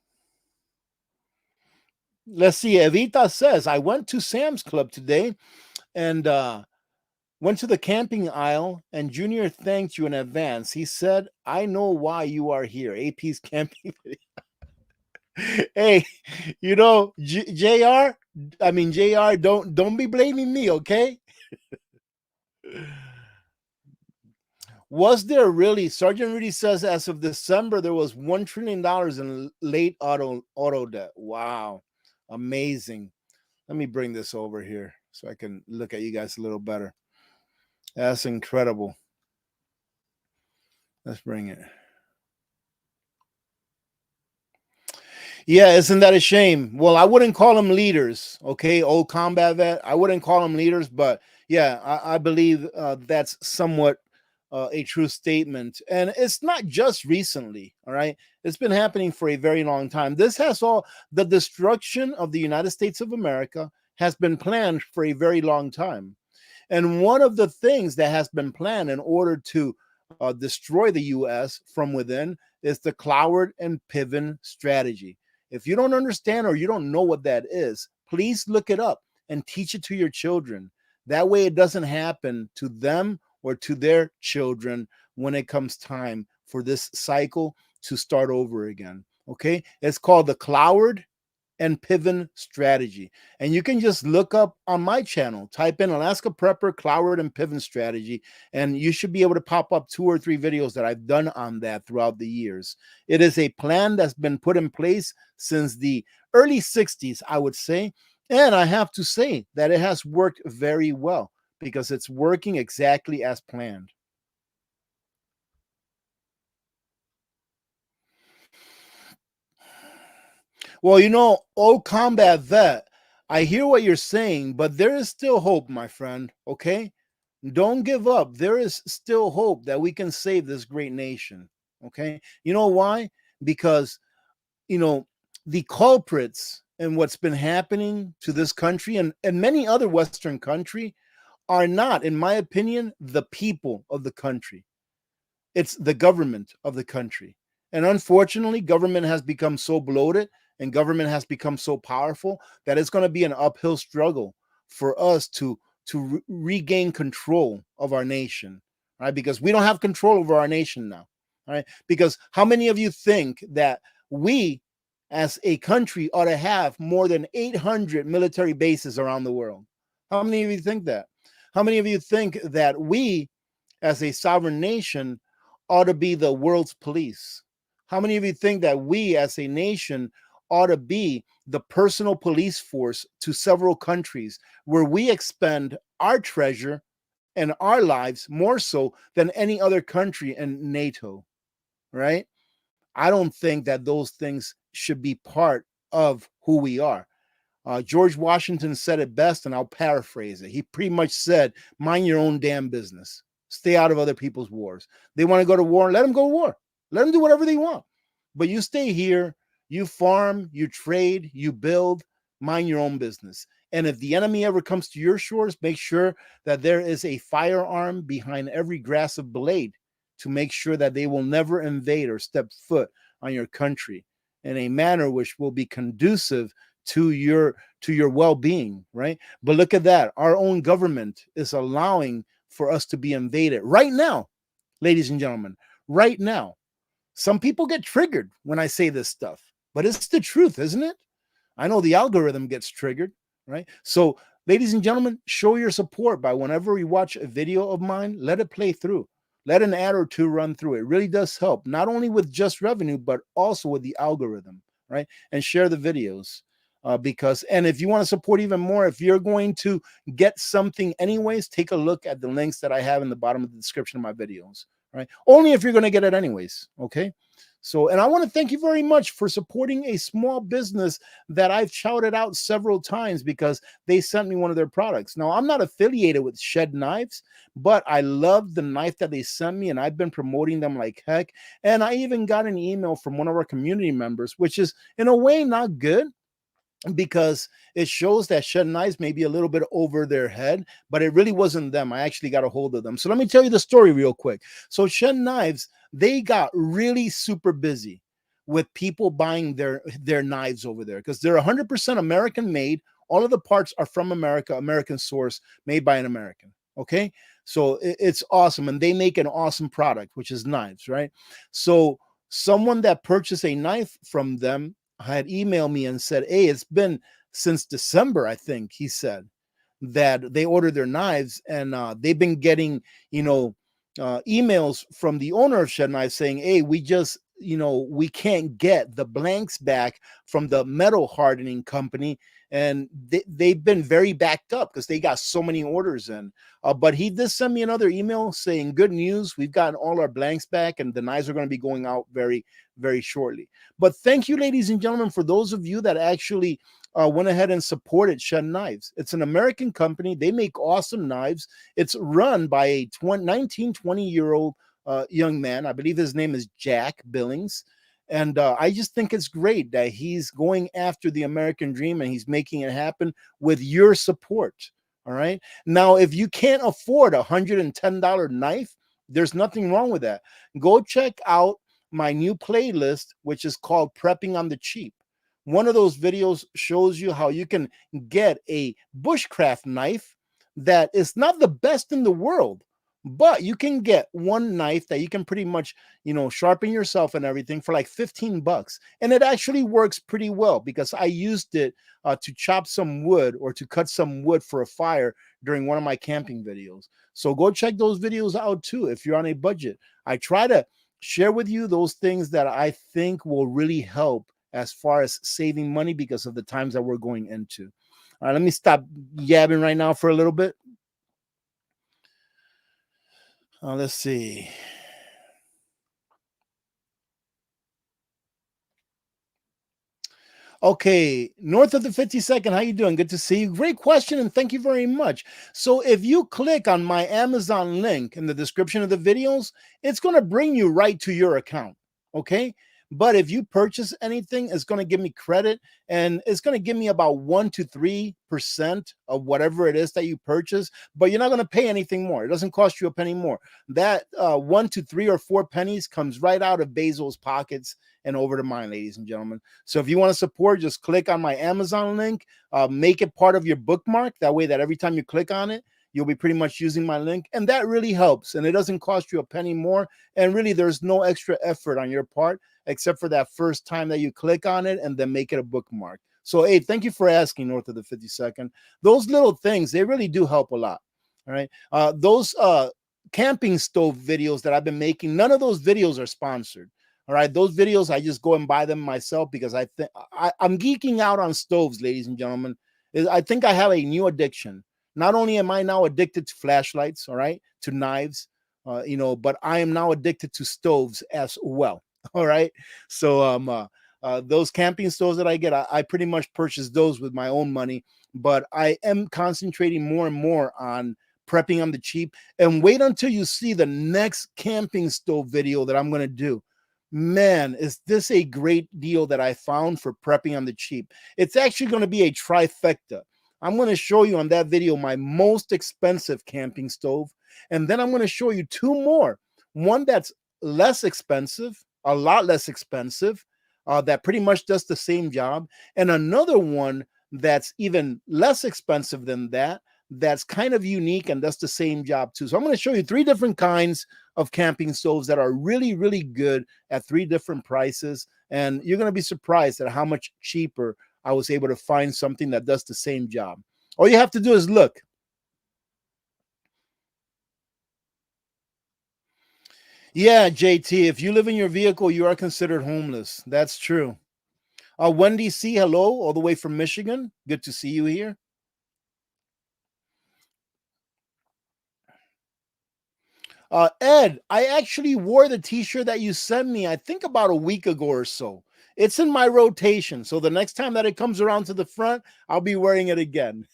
Let's see. Evita says, I went to Sam's Club today and went to the camping aisle, and Junior thanked you in advance. He said, I know why you are here. AP's camping. Hey, JR, JR, don't be blaming me, okay? Was there really? Sergeant Rudy says as of December there was $1 trillion in late auto debt. Wow, amazing. Let me bring this over here so I can look at you guys a little better. That's incredible. Let's bring it. Yeah, isn't that a shame? Well, I wouldn't call them leaders, okay? Old combat vet. I wouldn't call them leaders, but yeah, I believe that's somewhat a true statement. And it's not just recently, all right? It's been happening for a very long time. This has all the destruction of the United States of America has been planned for a very long time. And one of the things that has been planned in order to destroy the U.S. from within is the Cloward and Piven strategy. If you don't understand or you don't know what that is, please look it up and teach it to your children. That way it doesn't happen to them or to their children when it comes time for this cycle to start over again. Okay? It's called the Cloward and Piven strategy. And you can just look up on my channel, type in Alaska Prepper, Cloward, and Piven strategy, and you should be able to pop up 2 or 3 videos that I've done on that throughout the years. It is a plan that's been put in place since the early 60s, I would say. And I have to say that it has worked very well because it's working exactly as planned. Well, old combat vet, I hear what you're saying, but there is still hope, my friend. Okay. Don't give up. There is still hope that we can save this great nation. Okay. You know why? Because, you know, the culprits and what's been happening to this country and many other Western country are not, in my opinion, the people of the country. It's the government of the country. And unfortunately, government has become so bloated and government has become so powerful that it's going to be an uphill struggle for us to regain control of our nation, right? Because we don't have control over our nation now, right? Because how many of you think that we as a country ought to have more than 800 military bases around the world? How many of you think that? How many of you think that we as a sovereign nation ought to be the world's police? How many of you think that we as a nation ought to be the personal police force to several countries where we expend our treasure and our lives more so than any other country in NATO, right? I don't think that those things should be part of who we are. George Washington said it best, and I'll paraphrase it. He pretty much said, mind your own damn business. Stay out of other people's wars. They want to go to war, let them go to war. Let them do whatever they want. But you stay here, you farm, you trade, you build, mind your own business. And if the enemy ever comes to your shores, make sure that there is a firearm behind every grass of blade to make sure that they will never invade or step foot on your country in a manner which will be conducive to your well-being, right? But look at that. Our own government is allowing for us to be invaded right now, ladies and gentlemen, right now. Some people get triggered when I say this stuff, but it's the truth, isn't it? I know the algorithm gets triggered, right? So, ladies and gentlemen, show your support by whenever you watch a video of mine, let it play through. Let an ad or two run through. It really does help, not only with just revenue, but also with the algorithm, right? And share the videos. And if you want to support even more, if you're going to get something anyways, take a look at the links that I have in the bottom of the description of my videos, right? Only if you're going to get it anyways, okay? So, and I want to thank you very much for supporting a small business that I've shouted out several times because they sent me one of their products. Now, I'm not affiliated with Shed Knives, but I love the knife that they sent me, and I've been promoting them like heck. And I even got an email from one of our community members, which is in a way not good because it shows that Shed Knives may be a little bit over their head, but it really wasn't them. I actually got a hold of them. So let me tell you the story real quick. So Shed Knives, they got really super busy with people buying their knives over there because they're 100% American made. All of the parts are from America, American source, made by an American. Okay, so it's awesome, and they make an awesome product, which is knives, right? So someone that purchased a knife from them had emailed me and said, "Hey, it's been since December, I think," he said, that they ordered their knives, and they've been getting, emails from the owner of Shed Knives saying, "Hey, we just, we can't get the blanks back from the metal hardening company." And they've been very backed up because they got so many orders in. But he did send me another email saying, "Good news, we've gotten all our blanks back, and the knives are going to be going out very, very shortly." But thank you, ladies and gentlemen, for those of you that actually went ahead and supported Shen Knives. It's an American company. They make awesome knives. It's run by a 19, 20-year-old young man. I believe his name is Jack Billings. And I just think it's great that he's going after the American dream and he's making it happen with your support. All right. Now, if you can't afford a $110 knife, there's nothing wrong with that. Go check out my new playlist, which is called Prepping on the Cheap. One of those videos shows you how you can get a bushcraft knife that is not the best in the world, but you can get one knife that you can pretty much, sharpen yourself and everything for like 15 bucks. And it actually works pretty well because I used it to chop some wood or to cut some wood for a fire during one of my camping videos. So go check those videos out too if you're on a budget. I try to share with you those things that I think will really help as far as saving money because of the times that we're going into. All right, let me stop yabbing right now for a little bit. Let's see. Okay, north of the 52nd, how you doing? Good to see you. Great question, and thank you very much. So if you click on my Amazon link in the description of the videos, it's going to bring you right to your account, okay? But if you purchase anything, it's going to give me credit, and it's going to give me about 1 to 3% of whatever it is that you purchase, but you're not going to pay anything more. It doesn't cost you a penny more. That 1 to 3 or 4 pennies comes right out of Basil's pockets and over to mine, ladies and gentlemen. So if you want to support, just click on my Amazon link, make it part of your bookmark. That way that every time you click on it, you'll be pretty much using my link. And that really helps. And it doesn't cost you a penny more. And really, there's no extra effort on your part, except for that first time that you click on it and then make it a bookmark. So, hey, thank you for asking, north of the 52nd. Those little things, they really do help a lot. All right. Those camping stove videos that I've been making, none of those videos are sponsored. All right, those videos, I just go and buy them myself because I think I'm geeking out on stoves, ladies and gentlemen. I think I have a new addiction. Not only am I now addicted to flashlights, all right, to knives, but I am now addicted to stoves as well. All right, so those camping stoves that I get, I pretty much purchase those with my own money, but I am concentrating more and more on prepping on the cheap. And wait until you see the next camping stove video that I'm going to do. Man, is this a great deal that I found for prepping on the cheap? It's actually going to be a trifecta. I'm going to show you on that video my most expensive camping stove. And then I'm going to show you two more. One that's less expensive, a lot less expensive, that pretty much does the same job. And another one that's even less expensive than that, that's kind of unique and does the same job too. So I'm going to show you three different kinds of camping stoves that are really, really good at three different prices. And you're going to be surprised at how much cheaper I was able to find something that does the same job. All you have to do is look. Yeah, JT, if you live in your vehicle, you are considered homeless. That's true. Wendy C, hello, all the way from Michigan. Good to see you here. Ed, I actually wore the t-shirt that you sent me, I think about a week ago or so. It's in my rotation. So the next time that it comes around to the front, I'll be wearing it again.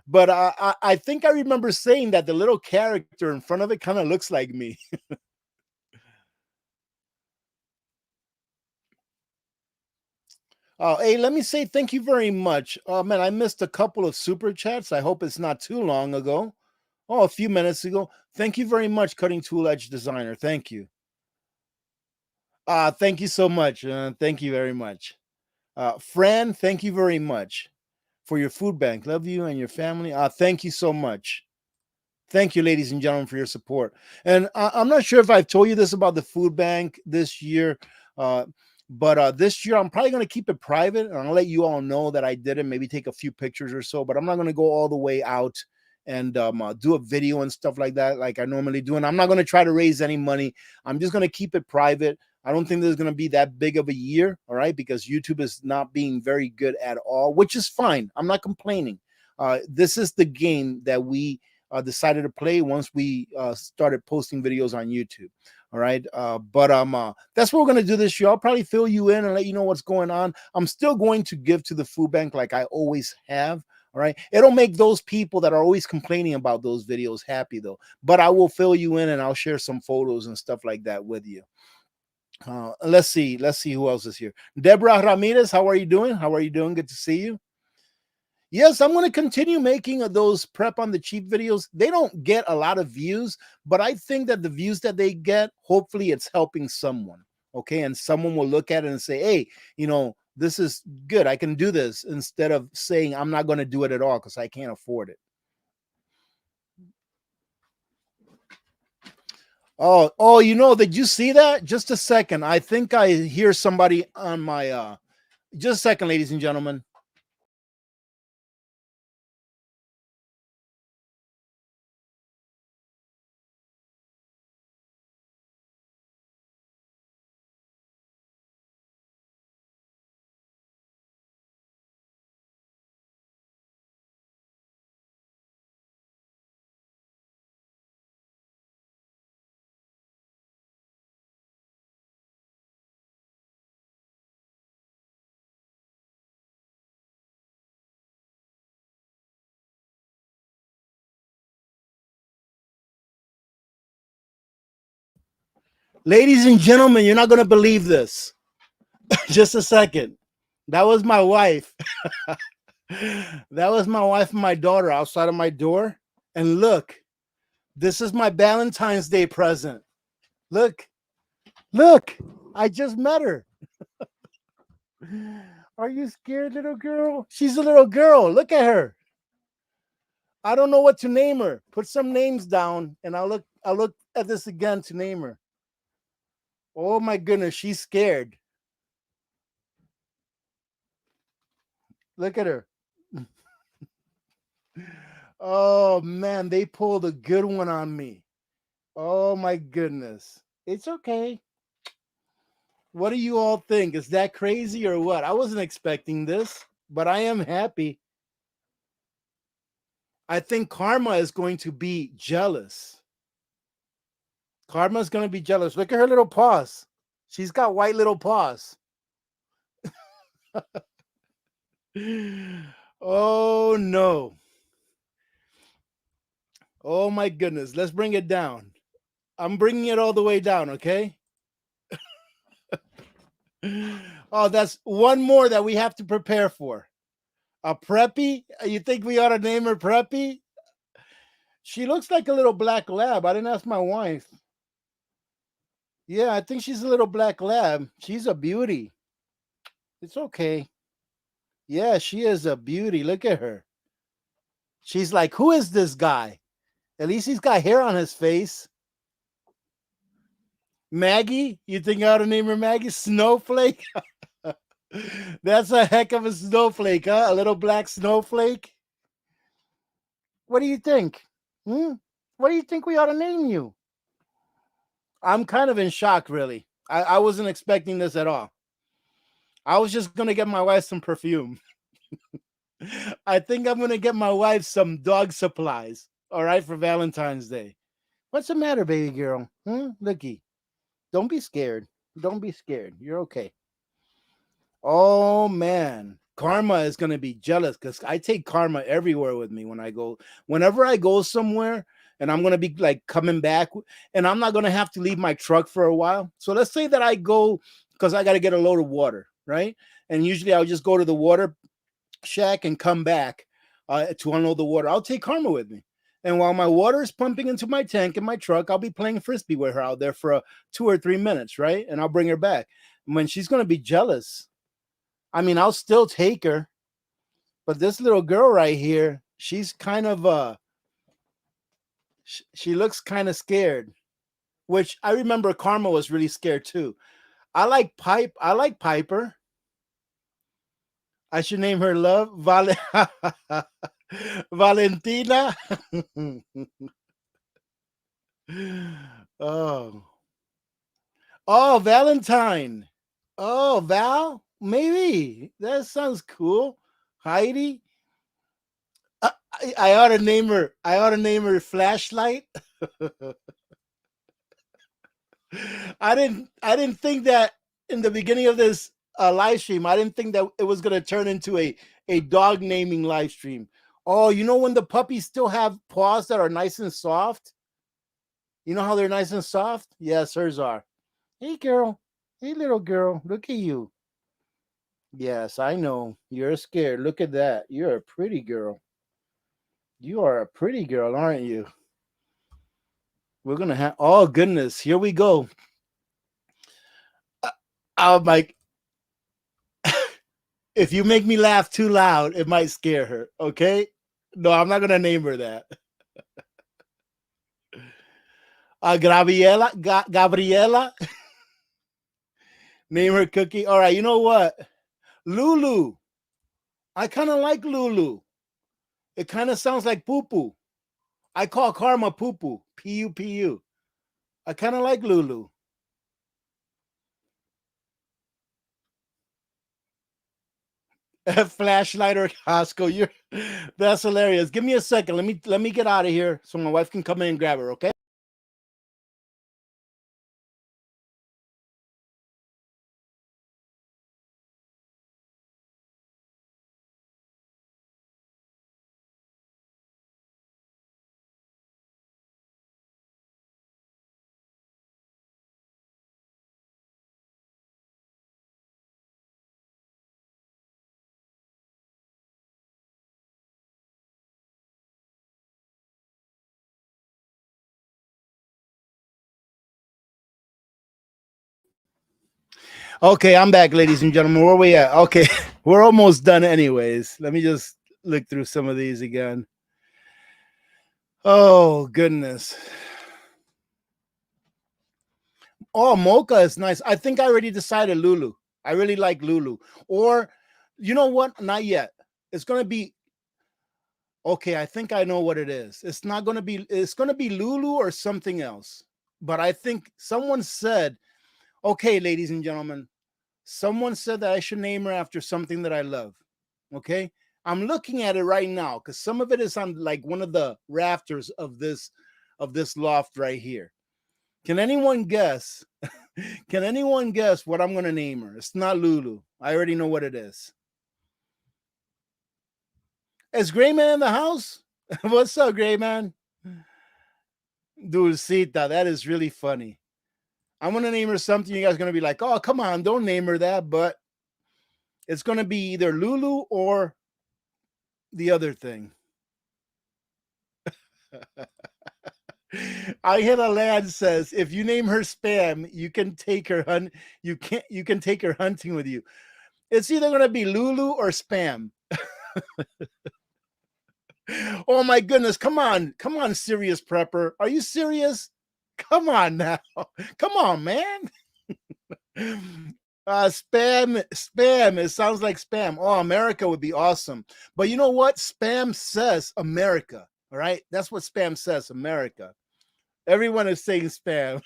But I think I remember saying that the little character in front of it kind of looks like me. Hey, let me say thank you very much. Oh man, I missed a couple of super chats. I hope it's not too long ago. Oh, a few minutes ago. Thank you very much, Cutting Tool Edge Designer. Thank you. Thank you so much. Thank you very much. Fran, thank you very much for your food bank. Love you and your family. Thank you so much. Thank you, ladies and gentlemen, for your support. And I'm not sure if I've told you this about the food bank this year, uh, but this year I'm probably going to keep it private. And I'll let you all know that I did it, maybe take a few pictures or so, but I'm not going to go all the way out and do a video and stuff like that, like I normally do. And I'm not going to try to raise any money. I'm just going to keep it private. I don't think there's going to be that big of a year, all right, because YouTube is not being very good at all, which is fine. I'm not complaining. This is the game that we decided to play once we started posting videos on YouTube. All right. But that's what we're going to do this year. I'll probably fill you in and let you know what's going on. I'm still going to give to the food bank like I always have. All right. It'll make those people that are always complaining about those videos happy, though. But I will fill you in and I'll share some photos and stuff like that with you. Let's see. Let's see who else is here. Deborah Ramirez, how are you doing? How are you doing? Good to see you. Yes, I'm going to continue making those prep on the cheap videos. They don't get a lot of views, but I think that the views that they get, hopefully it's helping someone. Okay. And someone will look at it and say, hey, this is good. I can do this, instead of saying I'm not going to do it at all because I can't afford it. Oh, did you see that? Just a second. I think I hear somebody on my just a second, ladies and gentlemen. Ladies and gentlemen, you're not going to believe this. Just a second. That was my wife. That was my wife and my daughter outside of my door. And look, this is my Valentine's Day present. Look, look, I just met her. Are you scared, little girl? She's a little girl. Look at her. I don't know what to name her. Put some names down and I'll look at this again to name her. Oh my goodness, she's scared. Look at her. Oh man, they pulled a good one on me. Oh my goodness. It's okay. What do you all think? Is that crazy or what? I wasn't expecting this, but I am happy. I think Karma is going to be jealous. Karma's going to be jealous. Look at her little paws. She's got white little paws. Oh no. Oh my goodness. Let's bring it down. I'm bringing it all the way down, okay? Oh, that's one more that we have to prepare for. A Preppy? You think we ought to name her Preppy? She looks like a little black lab. I didn't ask my wife. Yeah, I think she's a little black lab. She's a beauty. It's okay. Yeah, she is a beauty. Look at her. She's like, who is this guy? At least he's got hair on his face. Maggie? You think I ought to name her Maggie? Snowflake? That's a heck of a snowflake, huh? A little black snowflake? What do you think? Hmm? What do you think we ought to name you? I'm kind of in shock, really. I wasn't expecting this at all. I was just going to get my wife some perfume. I think I'm going to get my wife some dog supplies, all right, for Valentine's Day. What's the matter, baby girl? Looky. Don't be scared. Don't be scared. You're okay. Oh man. Karma is gonna be jealous because I take Karma everywhere with me when I go. Whenever I go somewhere and I'm gonna be like coming back, and I'm not gonna have to leave my truck for a while. So let's say that I go because I gotta get a load of water, right? And usually I'll just go to the water shack and come back to unload the water. I'll take Karma with me. And while my water is pumping into my tank in my truck, I'll be playing frisbee with her out there for 2 or 3 minutes, right? And I'll bring her back. When she's gonna be jealous, I mean, I'll still take her, but this little girl right here, she's kind of she looks kind of scared. Which I remember Karma was really scared too. I like Piper. I should name her Love Valentina. Oh. Oh, Valentine. Oh, Val? Maybe. That sounds cool. Heidi. I ought to name her. I ought to name her Flashlight. I didn't think that in the beginning of this live stream. I didn't think that it was gonna turn into a dog naming live stream. Oh, you know when the puppies still have paws that are nice and soft? You know how they're nice and soft? Yes, hers are. Hey girl. Hey little girl. Look at you. Yes, I know. You're scared. Look at that. You're a pretty girl. You are a pretty girl, aren't you? We're gonna have. Oh goodness, here we go. I'm like, if you make me laugh too loud, it might scare her. Okay? No, I'm not gonna name her that. Gabriela. Name her Cookie. All right. You know what? Lulu. I kind of like Lulu. It kind of sounds like poo poo. I call Karma poo poo. P-U-P-U. I kind of like Lulu. Flashlight or Costco. That's hilarious. Give me a second. Let me get out of here so my wife can come in and grab her, okay? Okay, I'm back, ladies and gentlemen. Where we at? Okay, we're almost done anyways. Let me just look through some of these again. Oh, goodness. Oh, Mocha is nice. I think I already decided Lulu. I really like Lulu. Or, you know what? Not yet. It's going to be, okay, I think I know what it is. It's going to be Lulu or something else. But I think someone said, okay, ladies and gentlemen, someone said that I should name her after something that I love. Okay. I'm looking at it right now because some of it is on like one of the rafters of this loft right here. Can anyone guess? Can anyone guess what I'm gonna name her? It's not Lulu. I already know what it is. Is GreyMan in the house? What's up, GreyMan? Dulcita, that is really funny. I'm gonna name her something. You guys are gonna be like, "Oh, come on, don't name her that." But it's gonna be either Lulu or the other thing. I hit a lad says if you name her Spam, you can take her you can take her hunting with you. It's either gonna be Lulu or Spam. Oh my goodness, come on, serious prepper. Are you serious? Come on now. Come on, man. Spam. It sounds like spam. Oh, America would be awesome. But you know what? Spam says America. All right. That's what spam says, America. Everyone is saying spam.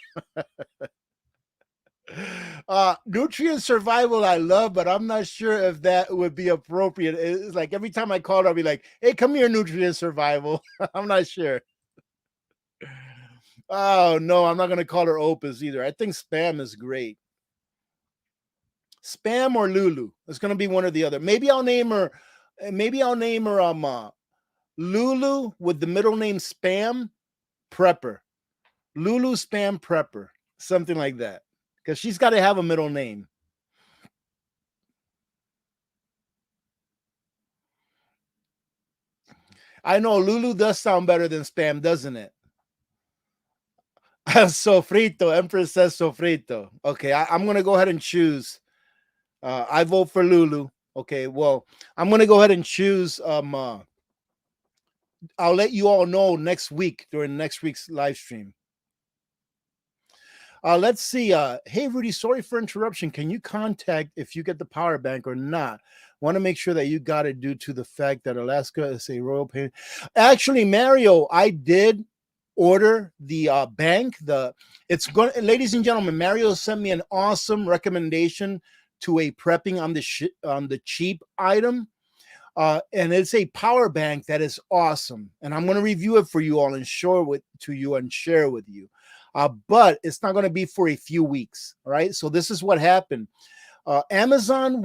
Nutrient survival I love, but I'm not sure if that would be appropriate. It's like every time I call her, I'll be like, hey, come here, nutrient survival. I'm not sure. Oh no, I'm not gonna call her Opus either. I think Spam is great. Spam or Lulu. It's gonna be one or the other. Maybe I'll name her. Maybe I'll name her Lulu with the middle name Spam Prepper. Lulu Spam Prepper, something like that, because she's got to have a middle name. I know Lulu does sound better than Spam, doesn't it? Sofrito. Empress says sofrito. Okay, I'm gonna go ahead and choose. I vote for Lulu. Okay, well, I'm gonna go ahead and choose. I'll let you all know next week during next week's live stream. Let's see. Hey, Rudy, sorry for interruption. Can you contact if you get the power bank or not? Want to make sure that you got it due to the fact that Alaska is a royal pain. Actually, Mario, I did order the bank. It's going. Ladies and gentlemen, Mario sent me an awesome recommendation to a prepping on the cheap item. And it's a power bank that is awesome. And I'm going to review it for you all and show it to you and share it with you. But it's not going to be for a few weeks. All right. So this is what happened. Amazon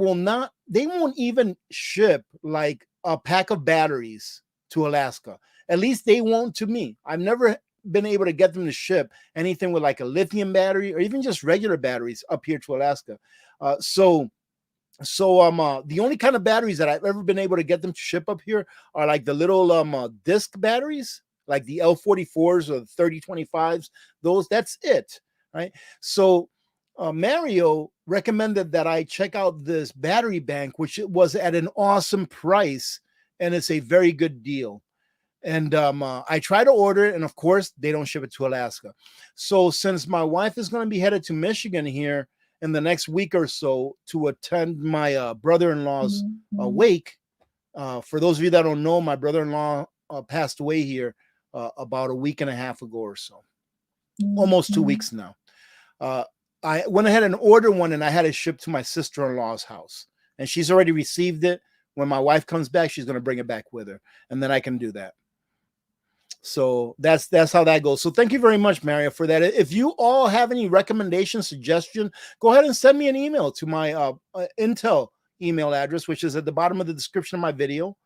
they won't even ship like a pack of batteries to Alaska. At least they won't to me. I've never been able to get them to ship anything with like a lithium battery or even just regular batteries up here to Alaska. So the only kind of batteries that I've ever been able to get them to ship up here are like the little disc batteries, like the L44s or the 3025s. That's it, right? So Mario recommended that I check out this battery bank, which it was at an awesome price, and it's a very good deal. And I try to order it, and of course, they don't ship it to Alaska. So since my wife is going to be headed to Michigan here in the next week or so to attend my brother-in-law's wake. For those of you that don't know, my brother-in-law passed away here about a week and a half ago or so, almost 2 weeks now. I went ahead and ordered one, and I had it shipped to my sister-in-law's house, and she's already received it. When my wife comes back, she's going to bring it back with her, and then I can do that. So that's how that goes. So thank you very much, Mario, for that. If you all have any recommendations, suggestion, go ahead and send me an email to my Intel email address, which is at the bottom of the description of my video,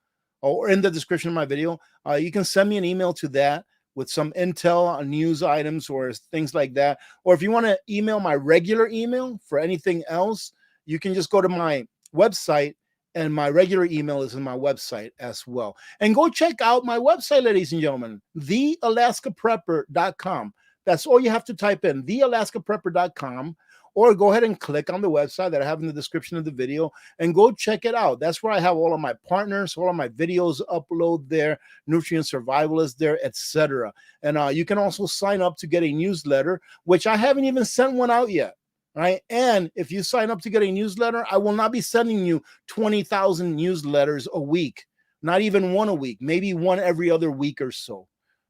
or in the description of my video. You can send me an email to that with some Intel news items or things like that. Or if you want to email my regular email for anything else, you can just go to my website, and my regular email is in my website as well. And go check out my website, ladies and gentlemen, thealaskaprepper.com. That's all you have to type in, thealaskaprepper.com, or go ahead and click on the website that I have in the description of the video and go check it out. That's where I have all of my partners, all of my videos upload there, nutrient survival is there, etc. And you can also sign up to get a newsletter, which I haven't even sent one out yet. Right. And if you sign up to get a newsletter, I will not be sending you 20,000 newsletters a week, not even one a week, maybe one every other week or so.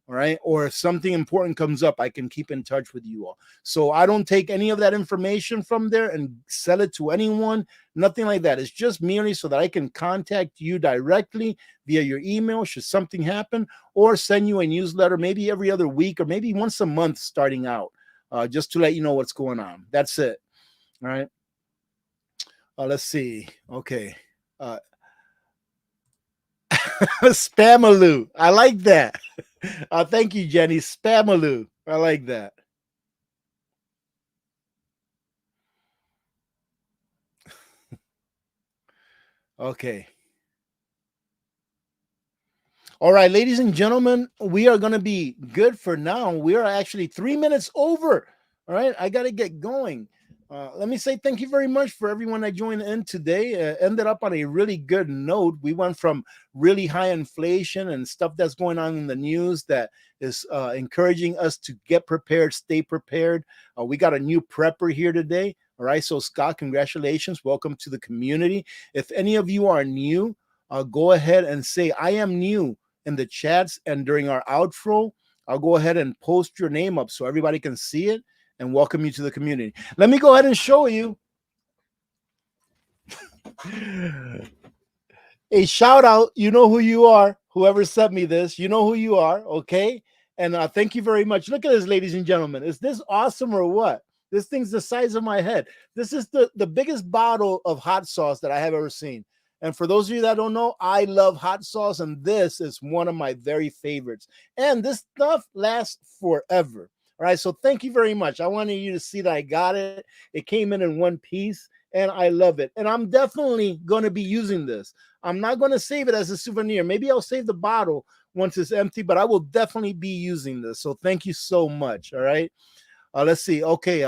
All right. Or if something important comes up, I can keep in touch with you all. So I don't take any of that information from there and sell it to anyone, nothing like that. It's just merely so that I can contact you directly via your email should something happen, or send you a newsletter maybe every other week or maybe once a month starting out. Just to let you know what's going on. That's it. All right. Let's see. Okay. Spamaloo. I like that. Thank you, Jenny. Spamaloo. I like that. Okay. All right, ladies and gentlemen, we are going to be good for now. We are actually 3 minutes over. All right, I got to get going. Let me say thank you very much for everyone that joined in today. Ended up on a really good note. We went from really high inflation and stuff that's going on in the news that is encouraging us to get prepared, stay prepared. We got a new prepper here today. All right, so Scott, congratulations. Welcome to the community. If any of you are new, go ahead and say, I am new in the chats, and during our outro, I'll go ahead and post your name up so everybody can see it and welcome you to the community. Let me go ahead and show you a shout out. You know who you are. Whoever sent me this, you know who you are. Okay. And thank you very much. Look at this, ladies and gentlemen. Is this awesome or what? This thing's the size of my head. This is the biggest bottle of hot sauce that I have ever seen. And for those of you that don't know, I love hot sauce, and this is one of my very favorites. And this stuff lasts forever. All right, so thank you very much. I wanted you to see that I got it. It came in one piece, and I love it. And I'm definitely going to be using this. I'm not going to save it as a souvenir. Maybe I'll save the bottle once it's empty, but I will definitely be using this. So thank you so much. All right. Let's see. Okay.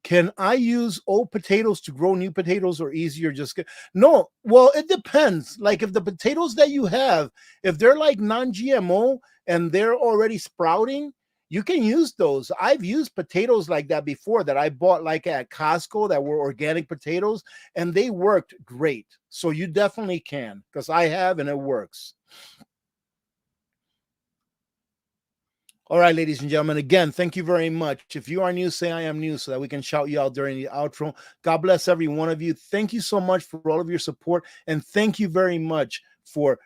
Can I use old potatoes to grow new potatoes, or easier just get? No, well, it depends. Like if the potatoes that you have, if they're like non-GMO and they're already sprouting, you can use those. I've used potatoes like that before that I bought like at Costco that were organic potatoes, and they worked great. So you definitely can, because I have and it works. All right, ladies and gentlemen, again, thank you very much. If you are new, say I am new so that we can shout you out during the outro. God bless every one of you. Thank you so much for all of your support. And thank you very much for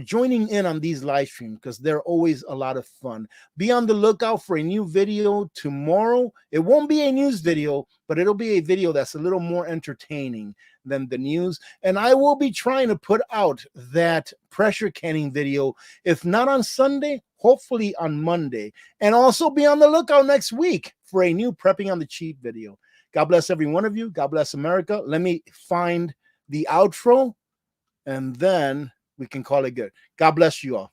joining in on these live streams, because they're always a lot of fun. Be on the lookout for a new video tomorrow. It won't be a news video, but it'll be a video that's a little more entertaining than the news. And I will be trying to put out that pressure canning video, if not on Sunday, hopefully on Monday. And also be on the lookout next week for a new Prepping on the Cheap video. God bless every one of you. God bless America. Let me find the outro, and then we can call it good. God bless you all.